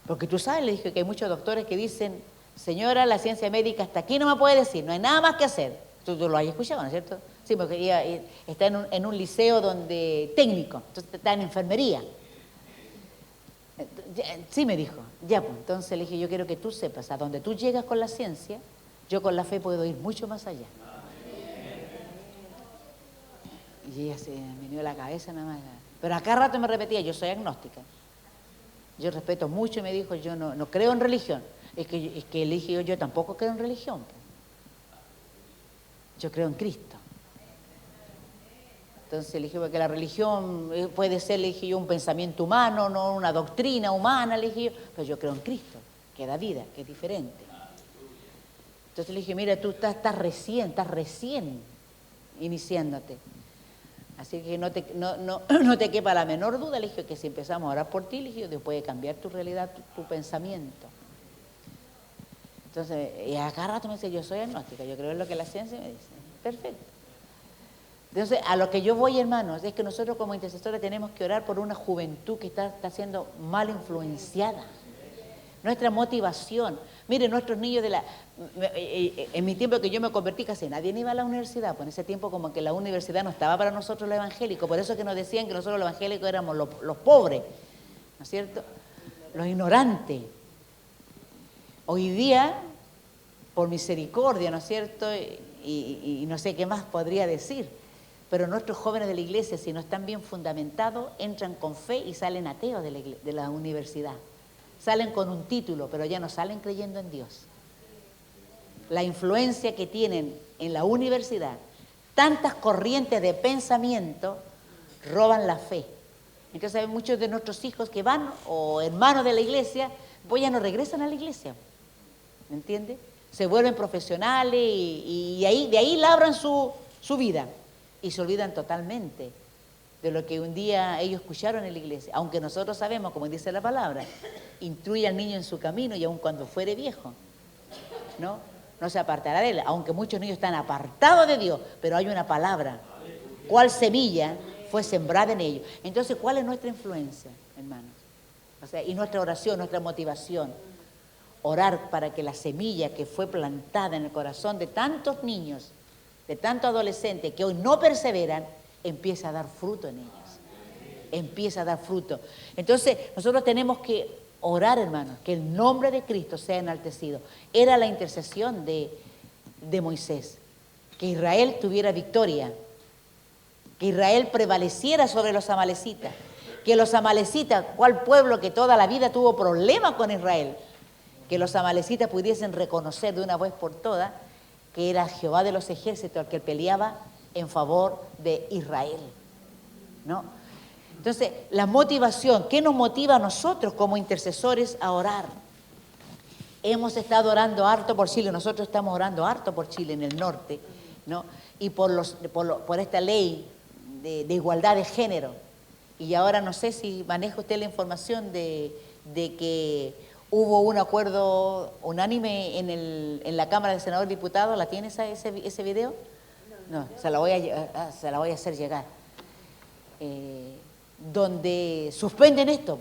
Porque tú sabes, le dije, que hay muchos doctores que dicen, señora, la ciencia médica hasta aquí no me puede decir, no hay nada más que hacer. Tú lo has escuchado, ¿no es cierto? Sí, porque ella está en un liceo donde técnico, entonces está en enfermería. Sí, me dijo, ya pues, entonces le dije, yo quiero que tú sepas, a donde tú llegas con la ciencia, yo con la fe puedo ir mucho más allá. Y ella se me dio la cabeza nada más. Pero a cada rato me repetía, yo soy agnóstica. Yo respeto mucho y me dijo, yo no creo en religión. Es que le dije yo tampoco creo en religión. Yo creo en Cristo. Entonces le dije, porque la religión puede ser, le dije yo, un pensamiento humano, no una doctrina humana, le dije yo, pero yo creo en Cristo, que da vida, que es diferente. Entonces le dije, mira, tú estás recién iniciándote. Así que no te quepa la menor duda, le dije, que si empezamos a orar por ti, le dije, Dios puede cambiar tu realidad, tu pensamiento. Entonces, y a cada rato me dice, yo soy agnóstica, yo creo en lo que la ciencia me dice. Perfecto. Entonces, a lo que yo voy, hermanos, es que nosotros como intercesores tenemos que orar por una juventud que está siendo mal influenciada. Nuestra motivación. Miren, nuestros niños en mi tiempo que yo me convertí, casi nadie iba a la universidad. Pues en ese tiempo como que la universidad no estaba para nosotros los evangélicos. Por eso es que nos decían que nosotros los evangélicos éramos los pobres, ¿no es cierto? Los ignorantes. Hoy día, por misericordia, ¿no es cierto? Y no sé qué más podría decir. Pero nuestros jóvenes de la iglesia, si no están bien fundamentados, entran con fe y salen ateos de la universidad. Salen con un título, pero ya no salen creyendo en Dios. La influencia que tienen en la universidad, tantas corrientes de pensamiento, roban la fe. Entonces hay muchos de nuestros hijos que van, o hermanos de la iglesia, pues ya no regresan a la iglesia. ¿Me entiende? Se vuelven profesionales y de ahí labran su vida. Y se olvidan totalmente de lo que un día ellos escucharon en la iglesia. Aunque nosotros sabemos, como dice la palabra, instruye al niño en su camino y aun cuando fuere viejo, no se apartará de él. Aunque muchos niños están apartados de Dios, pero hay una palabra. ¿Cuál semilla fue sembrada en ellos? Entonces, ¿cuál es nuestra influencia, hermanos? O sea, y nuestra oración, nuestra motivación. Orar para que la semilla que fue plantada en el corazón de tantos niños, de tantos adolescentes que hoy no perseveran, empiece a dar fruto en ellos. Empieza a dar fruto. Entonces, nosotros tenemos que orar, hermanos, que el nombre de Cristo sea enaltecido. Era la intercesión de Moisés, que Israel tuviera victoria, que Israel prevaleciera sobre los amalecitas, que los amalecitas, cual pueblo que toda la vida tuvo problemas con Israel, que los amalecitas pudiesen reconocer de una vez por todas que era Jehová de los ejércitos el que peleaba en favor de Israel, ¿no? Entonces, la motivación, ¿qué nos motiva a nosotros como intercesores a orar? Hemos estado orando harto por Chile, nosotros estamos orando harto por Chile en el norte, ¿no? Y por esta ley de igualdad de género. Y ahora no sé si maneja usted la información de que hubo un acuerdo unánime en la Cámara de Senadores y Diputados. ¿La tiene ese video? No, se la voy a hacer llegar. Donde suspenden esto,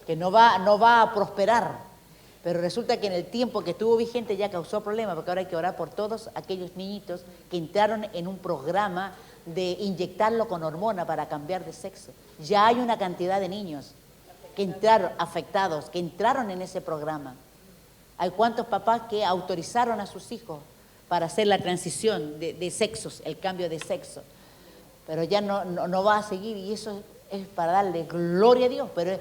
que no va a prosperar. Pero resulta que en el tiempo que estuvo vigente ya causó problemas, porque ahora hay que orar por todos aquellos niñitos que entraron en un programa de inyectarlo con hormona para cambiar de sexo. Ya hay una cantidad de niños que entraron afectados, que entraron en ese programa. Hay cuantos papás que autorizaron a sus hijos para hacer la transición de sexos, el cambio de sexo. Pero ya no va a seguir, y eso es para darle gloria a Dios, pero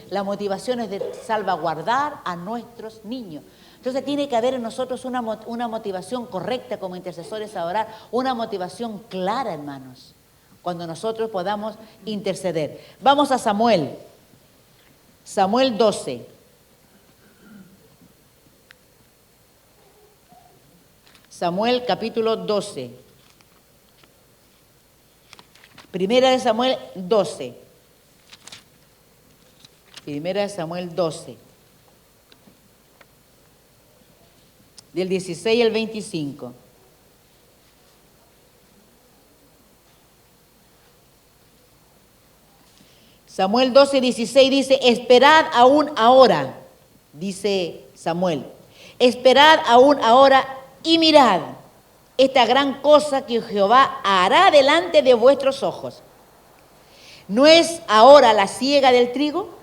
la motivación es de salvaguardar a nuestros niños. Entonces tiene que haber en nosotros una motivación correcta como intercesores a orar, una motivación clara, hermanos, cuando nosotros podamos interceder. Vamos a Samuel 12. Samuel capítulo 12. Primera de Samuel 12. Primera de Samuel 12, del 16 al 25. Samuel 12, 16 dice, esperad aún ahora, dice Samuel, esperad aún ahora y mirad esta gran cosa que Jehová hará delante de vuestros ojos. ¿No es ahora la siega del trigo?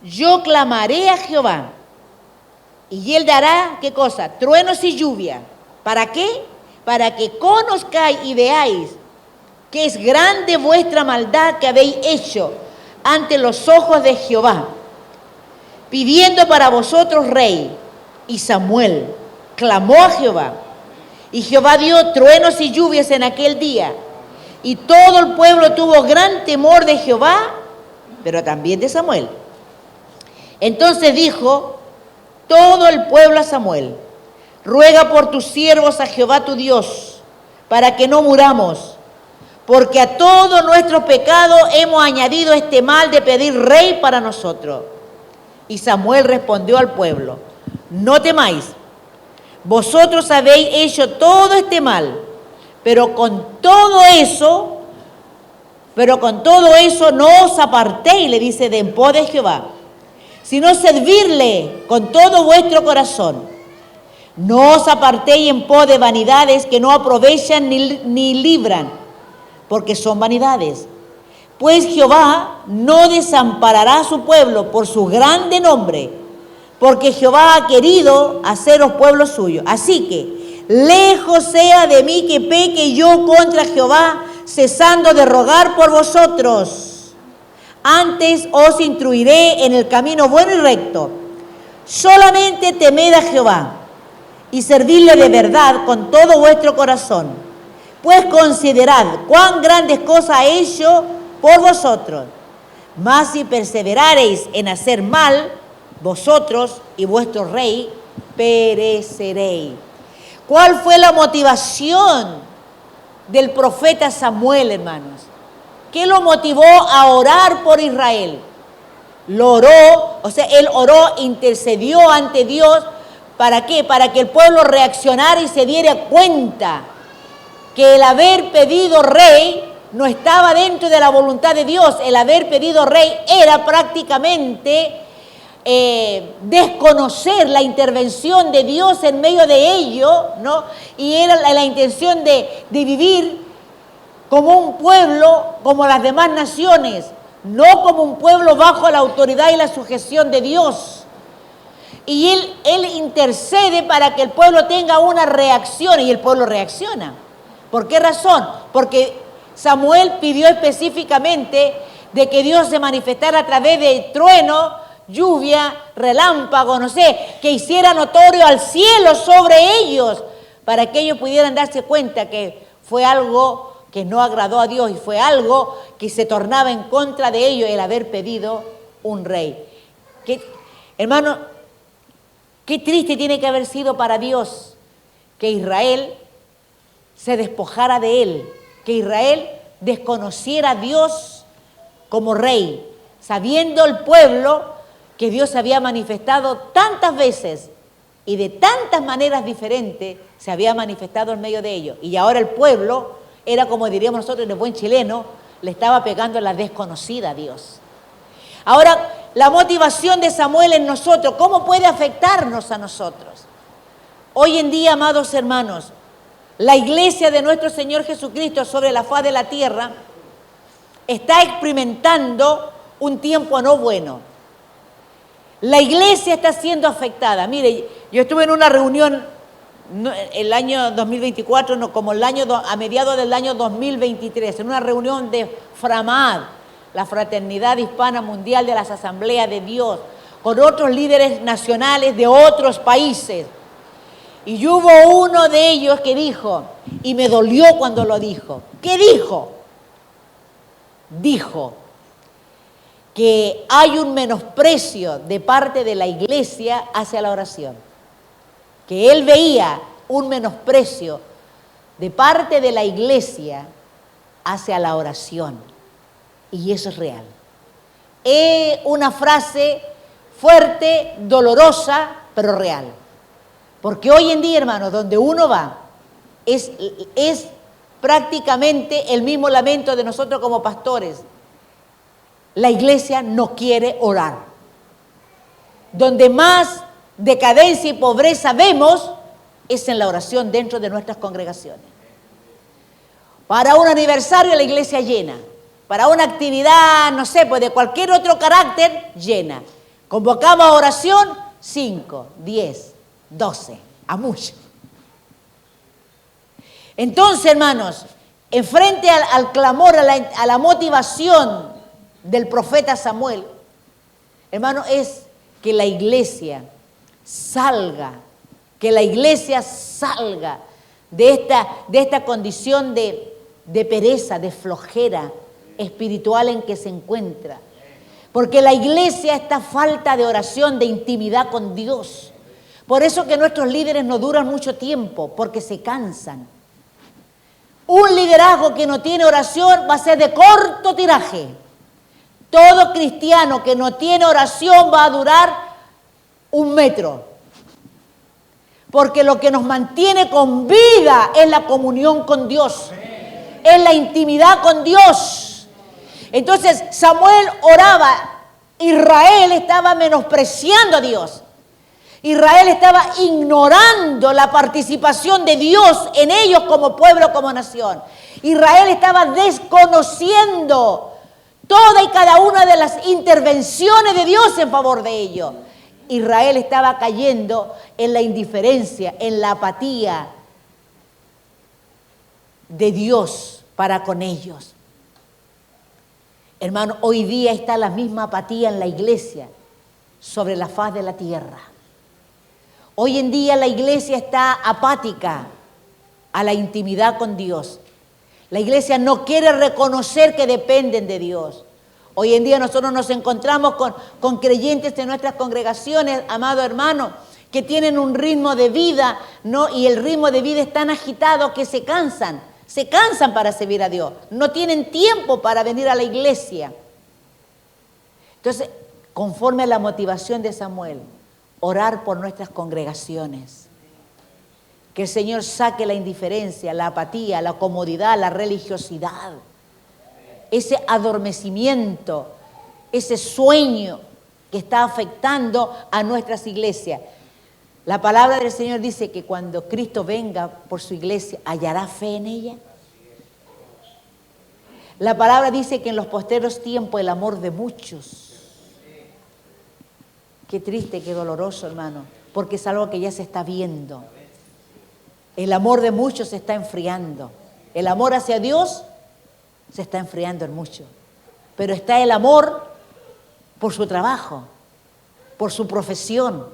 Yo clamaré a Jehová y él dará, ¿qué cosa? Truenos y lluvia. ¿Para qué? Para que conozcáis y veáis que es grande vuestra maldad que habéis hecho ante los ojos de Jehová, pidiendo para vosotros rey. Y Samuel clamó a Jehová, y Jehová dio truenos y lluvias en aquel día, y todo el pueblo tuvo gran temor de Jehová, pero también de Samuel. Entonces dijo todo el pueblo a Samuel, ruega por tus siervos a Jehová tu Dios, para que no muramos, porque a todos nuestros pecados hemos añadido este mal de pedir rey para nosotros. Y Samuel respondió al pueblo, no temáis, vosotros habéis hecho todo este mal, pero con todo eso no os apartéis, le dice, de en pos de Jehová, sino servirle con todo vuestro corazón. No os apartéis en pos de vanidades que no aprovechan ni libran, porque son vanidades. Pues Jehová no desamparará a su pueblo por su grande nombre, porque Jehová ha querido haceros pueblo suyo. Así que, lejos sea de mí que peque yo contra Jehová, cesando de rogar por vosotros. Antes os instruiré en el camino bueno y recto. Solamente temed a Jehová y servidle de verdad con todo vuestro corazón. Pues considerad cuán grandes cosas ha hecho por vosotros. Mas si perseverareis en hacer mal, vosotros y vuestro rey pereceréis. ¿Cuál fue la motivación del profeta Samuel, hermanos? ¿Qué lo motivó a orar por Israel? Lo oró, él oró, intercedió ante Dios. ¿Para qué? Para que el pueblo reaccionara y se diera cuenta que el haber pedido rey no estaba dentro de la voluntad de Dios. El haber pedido rey era prácticamente desconocer la intervención de Dios en medio de ello, ¿no? Y era la intención de vivir como un pueblo, como las demás naciones, no como un pueblo bajo la autoridad y la sujeción de Dios. Y él intercede para que el pueblo tenga una reacción, y el pueblo reacciona. ¿Por qué razón? Porque Samuel pidió específicamente de que Dios se manifestara a través de trueno, lluvia, relámpago, no sé, que hiciera notorio al cielo sobre ellos, para que ellos pudieran darse cuenta que fue algo que no agradó a Dios y fue algo que se tornaba en contra de ellos el haber pedido un rey. Hermano, qué triste tiene que haber sido para Dios que Israel se despojara de él, que Israel desconociera a Dios como rey, sabiendo el pueblo que Dios se había manifestado tantas veces y de tantas maneras diferentes se había manifestado en medio de ellos. Y ahora el pueblo era, como diríamos nosotros en el buen chileno, le estaba pegando la desconocida a Dios. Ahora, la motivación de Samuel en nosotros, ¿cómo puede afectarnos a nosotros? Hoy en día, amados hermanos, la iglesia de nuestro Señor Jesucristo sobre la faz de la tierra está experimentando un tiempo no bueno. La iglesia está siendo afectada. Mire, yo estuve en una reunión el año 2024, no, como a mediados del año 2023, en una reunión de FRAMAD, la Fraternidad Hispana Mundial de las Asambleas de Dios, con otros líderes nacionales de otros países. Y hubo uno de ellos que dijo, y me dolió cuando lo dijo. ¿Qué dijo? Dijo que hay un menosprecio de parte de la iglesia hacia la oración. Que él veía un menosprecio de parte de la iglesia hacia la oración. Y eso es real. es una frase fuerte, dolorosa, pero real. Porque hoy en día, hermanos, donde uno va, es prácticamente el mismo lamento de nosotros como pastores. La iglesia no quiere orar. Donde más decadencia y pobreza vemos es en la oración dentro de nuestras congregaciones. Para un aniversario la iglesia llena. Para una actividad, no sé, pues de cualquier otro carácter, llena. Convocamos a oración 5, 10, 12, a mucho. Entonces, hermanos, en frente al clamor, a la motivación del profeta Samuel, hermano, es que la iglesia salga de esta condición de pereza, de flojera espiritual en que se encuentra. Porque la iglesia está falta de oración, de intimidad con Dios. Por eso que nuestros líderes no duran mucho tiempo, porque se cansan. Un liderazgo que no tiene oración va a ser de corto tiraje. Todo cristiano que no tiene oración va a durar 1 metro. Porque lo que nos mantiene con vida es la comunión con Dios. Es la intimidad con Dios. Entonces Samuel oraba. Israel estaba menospreciando a Dios. Israel estaba ignorando la participación de Dios en ellos como pueblo, como nación. Israel estaba desconociendo toda y cada una de las intervenciones de Dios en favor de ellos. Israel estaba cayendo en la indiferencia, en la apatía de Dios para con ellos. Hermano, hoy día está la misma apatía en la iglesia sobre la faz de la tierra. Hoy en día la iglesia está apática a la intimidad con Dios. La iglesia no quiere reconocer que dependen de Dios. Hoy en día nosotros nos encontramos con creyentes de nuestras congregaciones, amado hermano, que tienen un ritmo de vida, ¿no? Y el ritmo de vida es tan agitado que se cansan para servir a Dios. No tienen tiempo para venir a la iglesia. Entonces, conforme a la motivación de Samuel, orar por nuestras congregaciones. Que el Señor saque la indiferencia, la apatía, la comodidad, la religiosidad. Ese adormecimiento, ese sueño que está afectando a nuestras iglesias. La palabra del Señor dice que cuando Cristo venga por su iglesia, ¿hallará fe en ella? La palabra dice que en los postreros tiempos el amor de muchos. Qué triste, qué doloroso, hermano, porque es algo que ya se está viendo. El amor de muchos se está enfriando. El amor hacia Dios se está enfriando en muchos. Pero está el amor por su trabajo, por su profesión,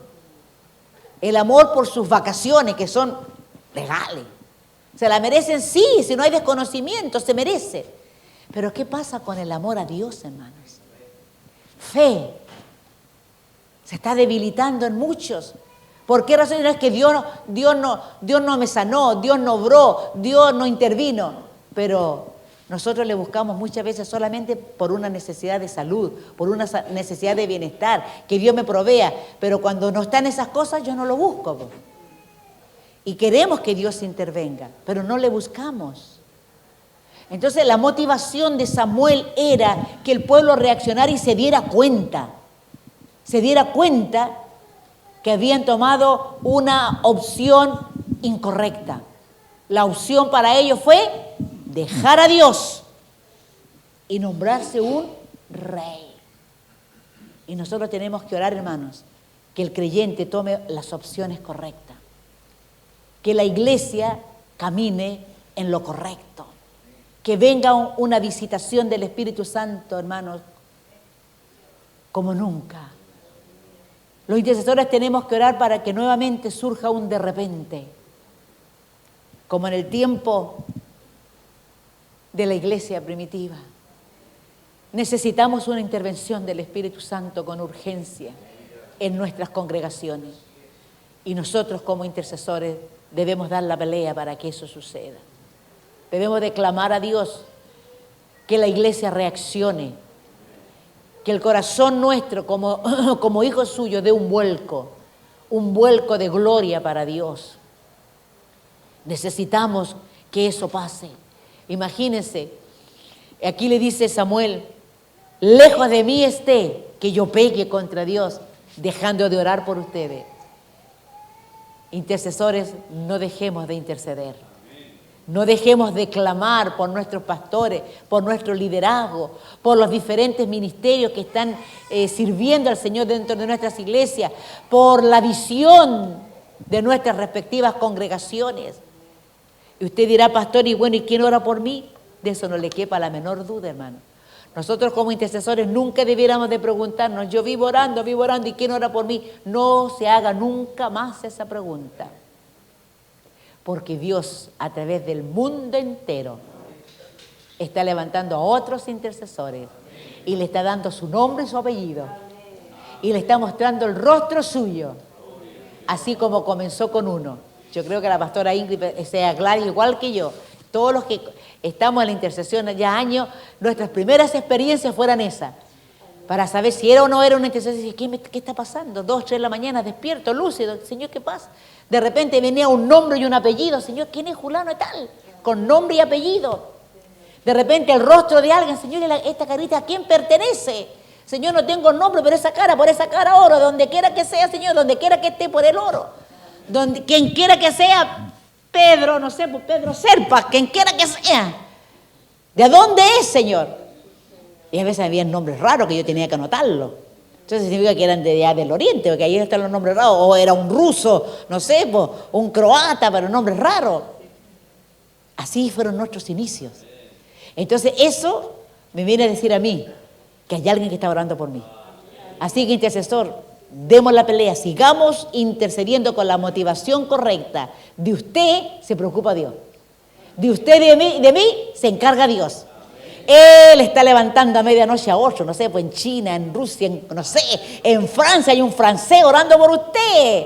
el amor por sus vacaciones, que son legales. Se la merecen, sí, si no hay desconocimiento, se merece. Pero ¿qué pasa con el amor a Dios, hermanos? Fe. Se está debilitando en muchos. ¿Por qué razón? No es que Dios no me sanó, Dios no obró, Dios no intervino. Pero nosotros le buscamos muchas veces solamente por una necesidad de salud, por una necesidad de bienestar, que Dios me provea. Pero cuando no están esas cosas, yo no lo busco. Y queremos que Dios intervenga, pero no le buscamos. Entonces la motivación de Samuel era que el pueblo reaccionara y se diera cuenta que habían tomado una opción incorrecta. La opción para ellos fue dejar a Dios y nombrarse un rey. Y nosotros tenemos que orar, hermanos, que el creyente tome las opciones correctas, que la iglesia camine en lo correcto, que venga una visitación del Espíritu Santo, hermanos, como nunca. Los intercesores tenemos que orar para que nuevamente surja un de repente, como en el tiempo de la iglesia primitiva. Necesitamos una intervención del Espíritu Santo con urgencia en nuestras congregaciones. Y nosotros como intercesores debemos dar la pelea para que eso suceda. Debemos de clamar a Dios que la iglesia reaccione, que el corazón nuestro como hijos suyos dé un vuelco de gloria para Dios. Necesitamos que eso pase. Imagínense, aquí le dice Samuel, lejos de mí esté que yo peque contra Dios, dejando de orar por ustedes. Intercesores, no dejemos de interceder. No dejemos de clamar por nuestros pastores, por nuestro liderazgo, por los diferentes ministerios que están sirviendo al Señor dentro de nuestras iglesias, por la visión de nuestras respectivas congregaciones. Y usted dirá, pastor, y bueno, ¿y quién ora por mí? De eso no le quepa la menor duda, hermano. Nosotros como intercesores nunca debiéramos de preguntarnos, yo vivo orando, ¿y quién ora por mí? No se haga nunca más esa pregunta. Porque Dios, a través del mundo entero, está levantando a otros intercesores y le está dando su nombre y su apellido. Y le está mostrando el rostro suyo, así como comenzó con uno. Yo creo que la pastora Ingrid se aclara igual que yo. Todos los que estamos en la intercesión ya años, nuestras primeras experiencias fueran esas. Para saber si era o no era una intercesión. ¿Qué está pasando? 2, 3 de la mañana, despierto, lúcido. Señor, ¿qué pasa? De repente venía un nombre y un apellido. Señor, ¿quién es fulano y tal? Con nombre y apellido. De repente el rostro de alguien. Señor, esta carita, ¿a quién pertenece? Señor, no tengo nombre, pero por esa cara oro. Donde quiera que sea, Señor, donde quiera que esté, por el oro. Quien quiera que sea, Pedro, no sé, Pedro Serpa, quien quiera que sea. ¿De dónde es, Señor? Y a veces había nombres raros que yo tenía que anotarlo. Entonces significa que eran de allá del oriente, porque ahí están los nombres raros. O era un ruso, no sé, un croata, pero nombres raros. Así fueron nuestros inicios. Entonces eso me viene a decir a mí que hay alguien que está orando por mí. Así que intercesor, demos la pelea, sigamos intercediendo con la motivación correcta. De usted se preocupa Dios. De usted y de mí se encarga Dios. Él está levantando a medianoche a 8, no sé, pues en China, en Rusia, no sé, en Francia hay un francés orando por usted.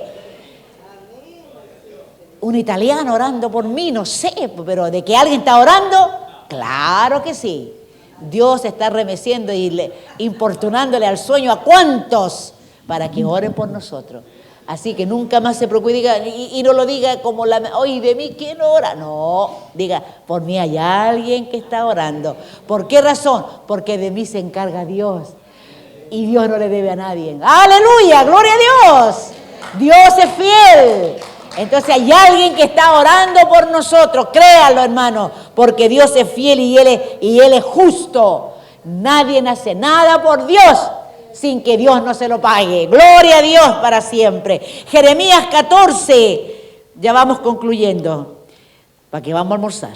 Un italiano orando por mí, no sé, pero de que alguien está orando, claro que sí. Dios está remeciendo y importunándole al sueño a cuantos para que oren por nosotros. Así que nunca más se preocupe y no lo diga como oye, ¿de mí quién ora? No, diga, por mí hay alguien que está orando. ¿Por qué razón? Porque de mí se encarga Dios. Y Dios no le debe a nadie. ¡Aleluya! ¡Gloria a Dios! Dios es fiel. Entonces hay alguien que está orando por nosotros. Créalo, hermano, porque Dios es fiel y Él es justo. Nadie hace nada por Dios sin que Dios no se lo pague. Gloria a Dios para siempre. Jeremías 14, ya vamos concluyendo, para que vamos a almorzar.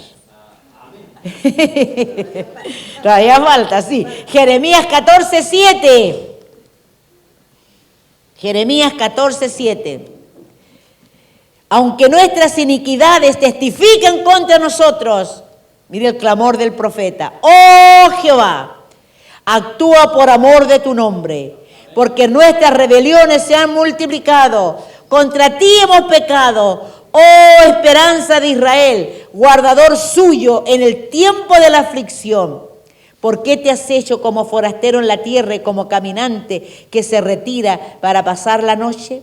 Todavía falta, sí. Jeremías 14, 7. Jeremías 14, 7. Aunque nuestras iniquidades testifican contra nosotros, mire el clamor del profeta, oh Jehová, actúa por amor de tu nombre, porque nuestras rebeliones se han multiplicado. Contra ti hemos pecado, oh esperanza de Israel, guardador suyo en el tiempo de la aflicción. ¿Por qué te has hecho como forastero en la tierra y como caminante que se retira para pasar la noche?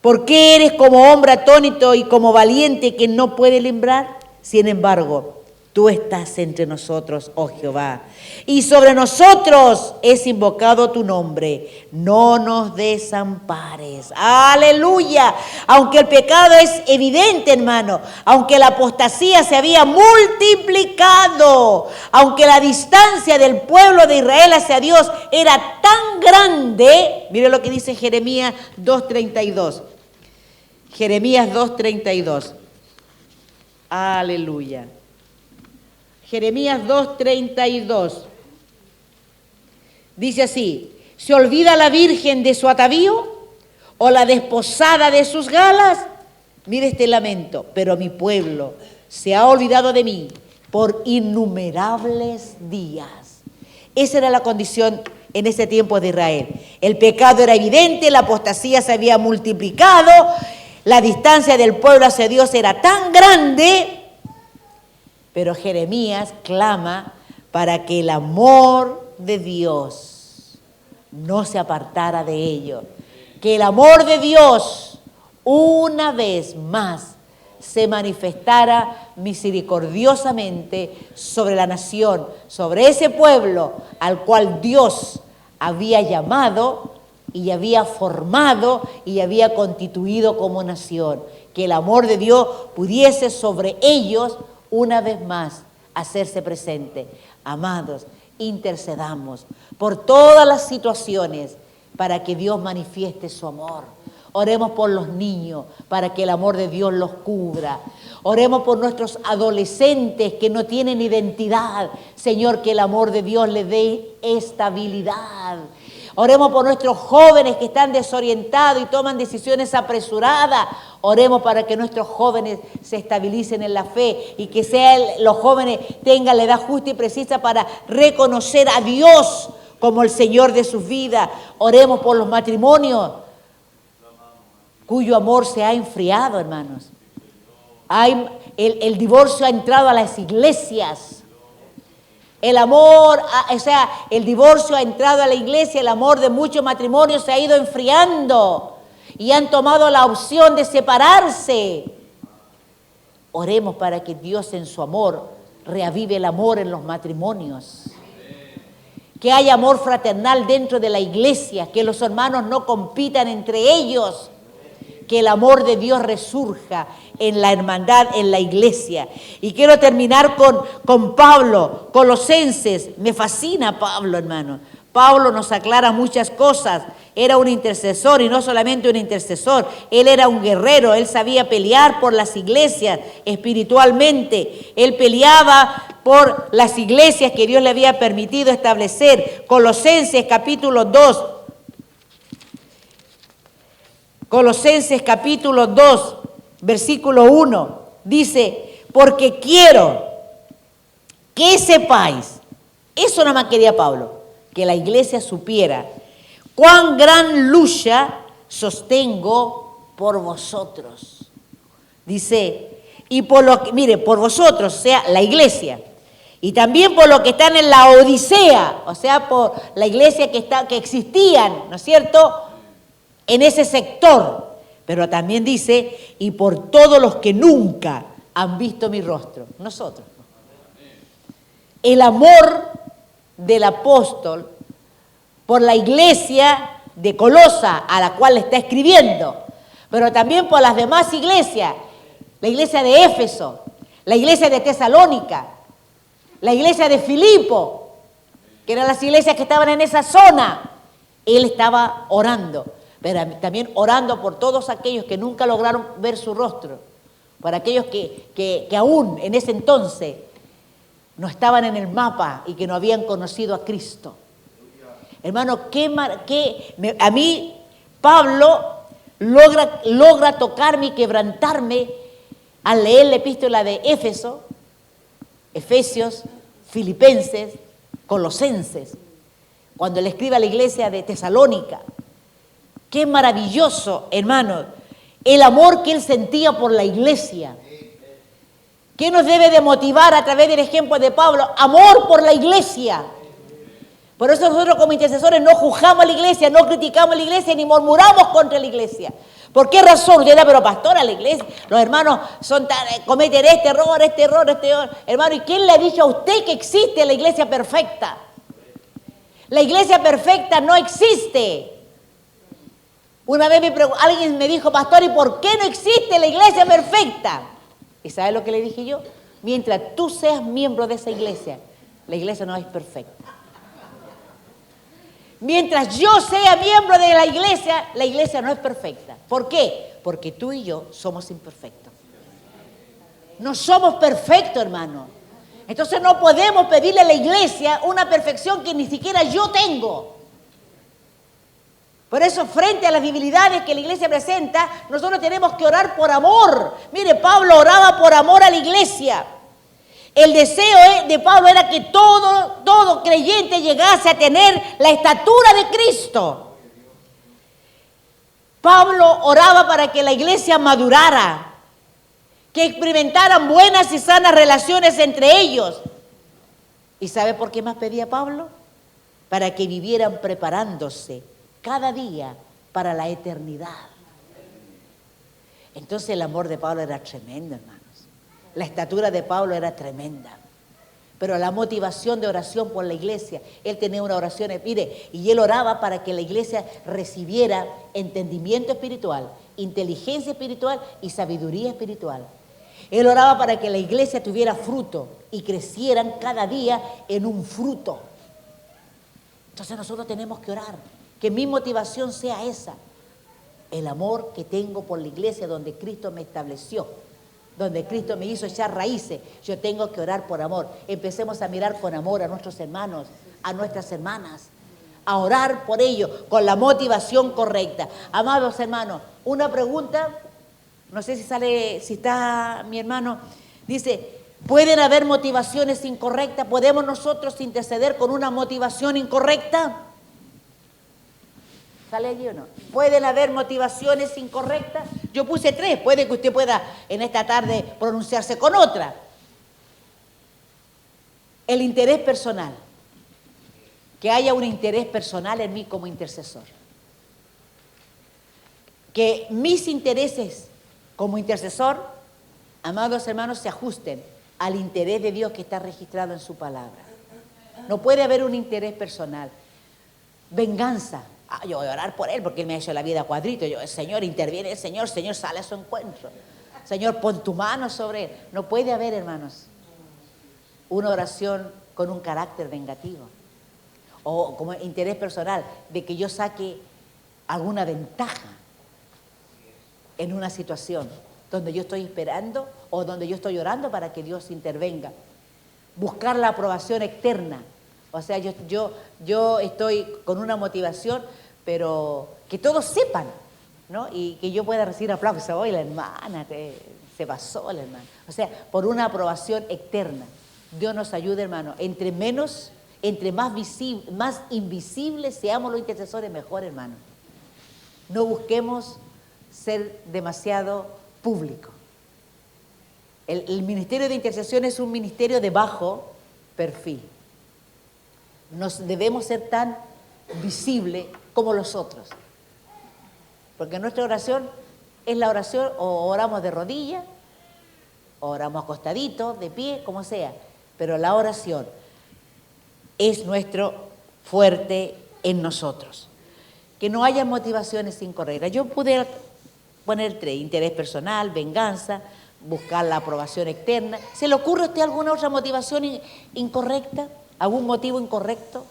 ¿Por qué eres como hombre atónito y como valiente que no puede limbrar? Sin embargo, tú estás entre nosotros, oh Jehová, y sobre nosotros es invocado tu nombre. No nos desampares. Aleluya. Aunque el pecado es evidente, hermano, aunque la apostasía se había multiplicado, aunque la distancia del pueblo de Israel hacia Dios era tan grande, mire lo que dice Jeremías 2:32. Jeremías 2:32. Aleluya. Jeremías 2:32. Dice así: ¿se olvida la virgen de su atavío o la desposada de sus galas? Mire este lamento. Pero mi pueblo se ha olvidado de mí por innumerables días. Esa era la condición en ese tiempo de Israel. El pecado era evidente, la apostasía se había multiplicado, la distancia del pueblo hacia Dios era tan grande. Pero Jeremías clama para que el amor de Dios no se apartara de ellos. Que el amor de Dios una vez más se manifestara misericordiosamente sobre la nación, sobre ese pueblo al cual Dios había llamado y había formado y había constituido como nación. Que el amor de Dios pudiese sobre ellos una vez más hacerse presente. Amados, intercedamos por todas las situaciones para que Dios manifieste su amor. Oremos por los niños para que el amor de Dios los cubra. Oremos por nuestros adolescentes que no tienen identidad. Señor, que el amor de Dios les dé estabilidad. Oremos por nuestros jóvenes que están desorientados y toman decisiones apresuradas. Oremos para que nuestros jóvenes se estabilicen en la fe y que los jóvenes tengan la edad justa y precisa para reconocer a Dios como el Señor de sus vidas. Oremos por los matrimonios cuyo amor se ha enfriado, hermanos. El divorcio ha entrado a las iglesias. El amor, el divorcio ha entrado a la iglesia, el amor de muchos matrimonios se ha ido enfriando y han tomado la opción de separarse. Oremos para que Dios en su amor reavive el amor en los matrimonios. Que haya amor fraternal dentro de la iglesia, que los hermanos no compitan entre ellos. Que el amor de Dios resurja en la hermandad, en la iglesia. Y quiero terminar con Pablo, Colosenses. Me fascina Pablo, hermano. Pablo nos aclara muchas cosas. Era un intercesor y no solamente un intercesor. Él era un guerrero, él sabía pelear por las iglesias espiritualmente. Él peleaba por las iglesias que Dios le había permitido establecer. Colosenses capítulo 2. Colosenses capítulo 2, versículo 1, dice, porque quiero que sepáis, eso nada más quería Pablo, que la iglesia supiera cuán gran lucha sostengo por vosotros. Dice, y por lo que, mire, por vosotros, o sea, la iglesia, y también por lo que están en la Odisea, o sea, por la iglesia que existían, ¿no es cierto?, en ese sector, pero también dice, y por todos los que nunca han visto mi rostro, nosotros. El amor del apóstol por la iglesia de Colosa, a la cual le está escribiendo, pero también por las demás iglesias, la iglesia de Éfeso, la iglesia de Tesalónica, la iglesia de Filipo, que eran las iglesias que estaban en esa zona. Él estaba orando. Pero también orando por todos aquellos que nunca lograron ver su rostro, por aquellos que aún en ese entonces no estaban en el mapa y que no habían conocido a Cristo. Hermano, a mí Pablo logra tocarme y quebrantarme al leer la epístola de Éfeso, Efesios, Filipenses, Colosenses, cuando le escribe a la iglesia de Tesalónica. Qué maravilloso, hermano, el amor que él sentía por la iglesia. ¿Qué nos debe de motivar a través del ejemplo de Pablo? Amor por la iglesia. Por eso nosotros como intercesores no juzgamos a la iglesia, no criticamos a la iglesia, ni murmuramos contra la iglesia. ¿Por qué razón? Usted dirá, pero pastora, la iglesia, los hermanos cometen este error. Hermano, ¿y quién le ha dicho a usted que existe la iglesia perfecta? La iglesia perfecta no existe. Una vez alguien me dijo, pastor, ¿y por qué no existe la iglesia perfecta? ¿Y sabe lo que le dije yo? Mientras tú seas miembro de esa iglesia, la iglesia no es perfecta. Mientras yo sea miembro de la iglesia no es perfecta. ¿Por qué? Porque tú y yo somos imperfectos. No somos perfectos, hermano. Entonces no podemos pedirle a la iglesia una perfección que ni siquiera yo tengo. Por eso, frente a las debilidades que la iglesia presenta, nosotros tenemos que orar por amor. Mire, Pablo oraba por amor a la iglesia. El deseo de Pablo era que todo creyente llegase a tener la estatura de Cristo. Pablo oraba para que la iglesia madurara, que experimentaran buenas y sanas relaciones entre ellos. ¿Y sabe por qué más pedía Pablo? para que vivieran preparándose cada día para la eternidad. Entonces el amor de Pablo era tremendo, hermanos. La estatura de Pablo era tremenda. Pero la motivación de oración por la iglesia, él tenía una oración, mire, y él oraba para que la iglesia recibiera entendimiento espiritual, inteligencia espiritual y sabiduría espiritual. Él oraba para que la iglesia tuviera fruto y crecieran cada día en un fruto. Entonces nosotros tenemos que orar, que mi motivación sea esa, el amor que tengo por la iglesia donde Cristo me estableció, donde Cristo me hizo echar raíces. Yo tengo que orar por amor. Empecemos a mirar con amor a nuestros hermanos, a nuestras hermanas, a orar por ellos con la motivación correcta. Amados hermanos, una pregunta, no sé si está mi hermano, dice, ¿pueden haber motivaciones incorrectas? ¿Podemos nosotros interceder con una motivación incorrecta? ¿Sale allí o no? ¿Pueden haber motivaciones incorrectas? Yo puse 3, puede que usted pueda en esta tarde pronunciarse con otra. El interés personal. Que haya un interés personal en mí como intercesor. Que mis intereses como intercesor, amados hermanos, se ajusten al interés de Dios que está registrado en su palabra. No puede haber un interés personal. Venganza. Yo voy a orar por él porque él me ha hecho la vida a cuadrito. El Señor interviene, el Señor sale a su encuentro. Señor, pon tu mano sobre él. No puede haber, hermanos, una oración con un carácter vengativo o como interés personal de que yo saque alguna ventaja en una situación donde yo estoy esperando o donde yo estoy orando para que Dios intervenga. Buscar la aprobación externa. O sea, yo estoy con una motivación, pero que todos sepan, ¿no? Y que yo pueda recibir aplausos. Oye, la hermana, se pasó la hermana. O sea, por una aprobación externa. Dios nos ayude, hermano. Entre más invisibles seamos los intercesores, mejor, hermano. No busquemos ser demasiado público. El ministerio de intercesión es un ministerio de bajo perfil. No debemos ser tan visibles como los otros. Porque nuestra oración es la oración, o oramos de rodillas, o oramos acostaditos, de pie, como sea. Pero la oración es nuestro fuerte en nosotros. Que no haya motivaciones incorrectas. Yo pude poner 3, interés personal, venganza, buscar la aprobación externa. ¿Se le ocurre a usted alguna otra motivación incorrecta? ¿Algún motivo incorrecto?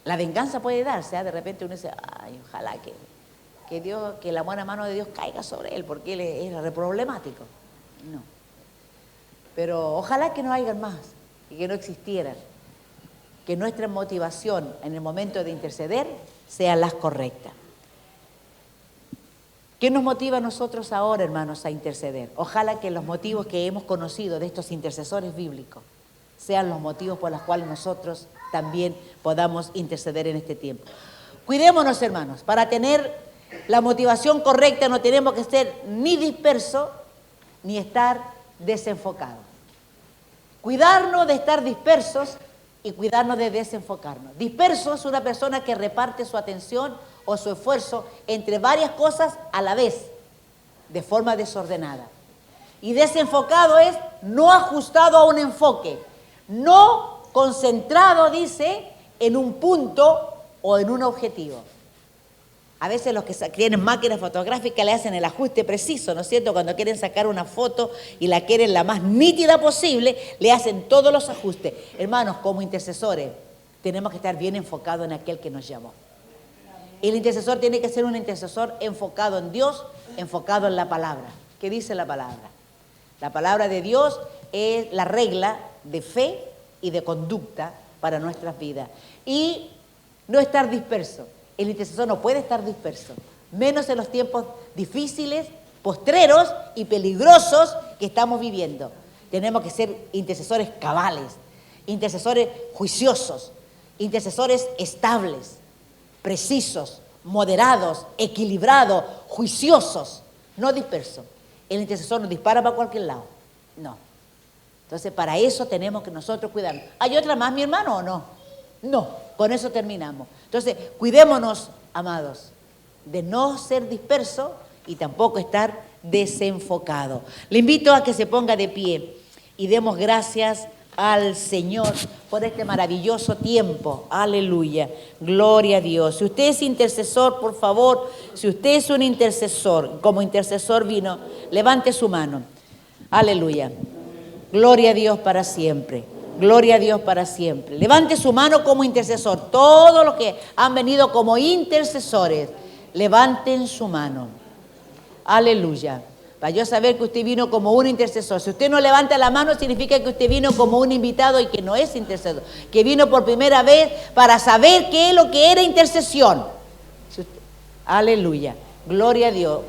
La venganza puede darse, ¿eh? De repente uno dice, ay, ojalá que Dios, que la buena mano de Dios caiga sobre él, porque él es re problemático. No. Pero ojalá que no haya más y que no existieran. Que nuestra motivación en el momento de interceder sean las correctas. ¿Qué nos motiva a nosotros ahora, hermanos, a interceder? Ojalá que los motivos que hemos conocido de estos intercesores bíblicos sean los motivos por los cuales nosotros también podamos interceder en este tiempo. Cuidémonos, hermanos, para tener la motivación correcta no tenemos que ser ni dispersos ni estar desenfocados. Cuidarnos de estar dispersos y cuidarnos de desenfocarnos. Disperso es una persona que reparte su atención o su esfuerzo entre varias cosas a la vez, de forma desordenada. Y desenfocado es no ajustado a un enfoque, no concentrado, dice, en un punto o en un objetivo. A veces los que tienen máquinas fotográficas le hacen el ajuste preciso, ¿no es cierto? Cuando quieren sacar una foto y la quieren la más nítida posible, le hacen todos los ajustes. Hermanos, como intercesores, tenemos que estar bien enfocados en aquel que nos llamó. El intercesor tiene que ser un intercesor enfocado en Dios, enfocado en la palabra. ¿Qué dice la palabra? La palabra de Dios es la regla de fe y de conducta para nuestras vidas. Y no estar disperso. El intercesor no puede estar disperso, menos en los tiempos difíciles, postreros y peligrosos que estamos viviendo. Tenemos que ser intercesores cabales, intercesores juiciosos, intercesores estables, precisos, moderados, equilibrados, juiciosos, no dispersos. El intercesor no dispara para cualquier lado, no. Entonces, para eso tenemos que nosotros cuidarnos. ¿Hay otra más, mi hermano, o no? No, con eso terminamos. Entonces, cuidémonos, amados, de no ser dispersos y tampoco estar desenfocado. Le invito a que se ponga de pie y demos gracias al Señor por este maravilloso tiempo. Aleluya. Gloria a Dios. Si usted es intercesor, por favor, si usted es un intercesor, como intercesor vino, levante su mano. Aleluya. Gloria a Dios para siempre. Gloria a Dios para siempre. Levante su mano como intercesor. Todos los que han venido como intercesores, levanten su mano. Aleluya. Para yo saber que usted vino como un intercesor. Si usted no levanta la mano, significa que usted vino como un invitado y que no es intercesor. Que vino por primera vez para saber qué es lo que era intercesión. Aleluya. Gloria a Dios.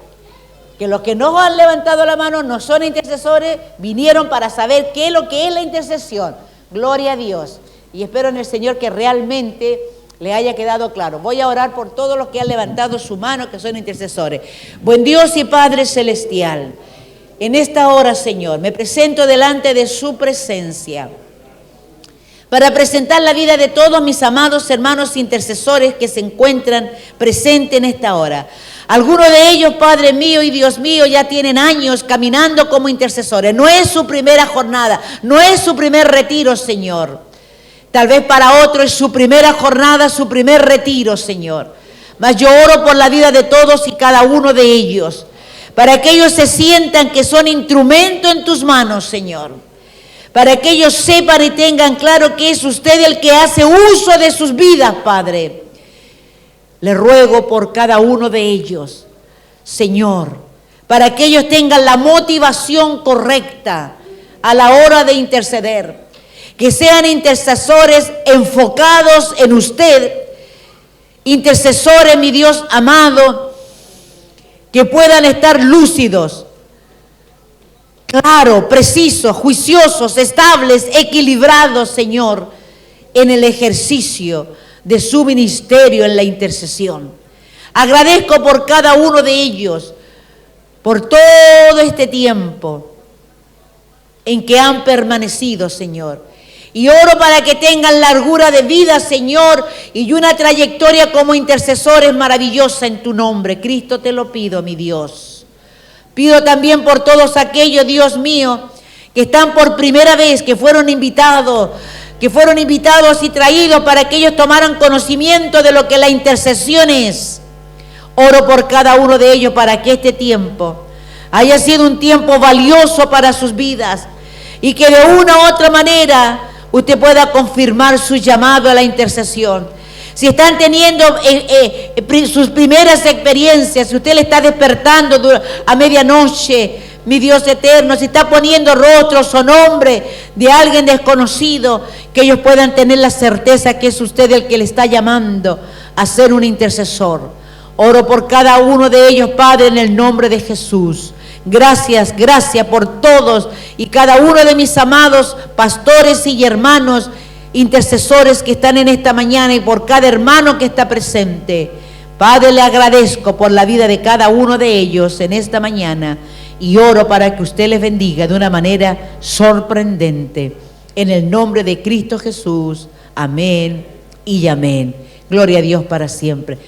Que los que no han levantado la mano no son intercesores, vinieron para saber qué es lo que es la intercesión. Gloria a Dios. Y espero en el Señor que realmente le haya quedado claro. Voy a orar por todos los que han levantado su mano, que son intercesores. Buen Dios y Padre Celestial, en esta hora, Señor, me presento delante de su presencia para presentar la vida de todos mis amados hermanos intercesores que se encuentran presentes en esta hora. Algunos de ellos, Padre mío y Dios mío, ya tienen años caminando como intercesores. No es su primera jornada, no es su primer retiro, Señor. Tal vez para otro es su primera jornada, su primer retiro, Señor. Mas yo oro por la vida de todos y cada uno de ellos, para que ellos se sientan que son instrumento en tus manos, Señor. Para que ellos sepan y tengan claro que es usted el que hace uso de sus vidas, Padre. Le ruego por cada uno de ellos, Señor, para que ellos tengan la motivación correcta a la hora de interceder. Que sean intercesores enfocados en usted, intercesores, mi Dios amado, que puedan estar lúcidos, claros, precisos, juiciosos, estables, equilibrados, Señor, en el ejercicio de su ministerio en la intercesión. Agradezco por cada uno de ellos, por todo este tiempo en que han permanecido, Señor. Y oro para que tengan largura de vida, Señor, y una trayectoria como intercesores maravillosa en tu nombre. Cristo, te lo pido, mi Dios. Pido también por todos aquellos, Dios mío, que están por primera vez, que fueron invitados y traídos para que ellos tomaran conocimiento de lo que la intercesión es. Oro por cada uno de ellos para que este tiempo haya sido un tiempo valioso para sus vidas y que de una u otra manera usted pueda confirmar su llamado a la intercesión. Si están teniendo sus primeras experiencias, si usted le está despertando a medianoche, mi Dios eterno, si está poniendo rostros o nombre de alguien desconocido, que ellos puedan tener la certeza que es usted el que le está llamando a ser un intercesor. Oro por cada uno de ellos, Padre, en el nombre de Jesús. Gracias, gracias por todos y cada uno de mis amados pastores y hermanos intercesores que están en esta mañana y por cada hermano que está presente. Padre, le agradezco por la vida de cada uno de ellos en esta mañana y oro para que usted les bendiga de una manera sorprendente. En el nombre de Cristo Jesús. Amén y amén. Gloria a Dios para siempre.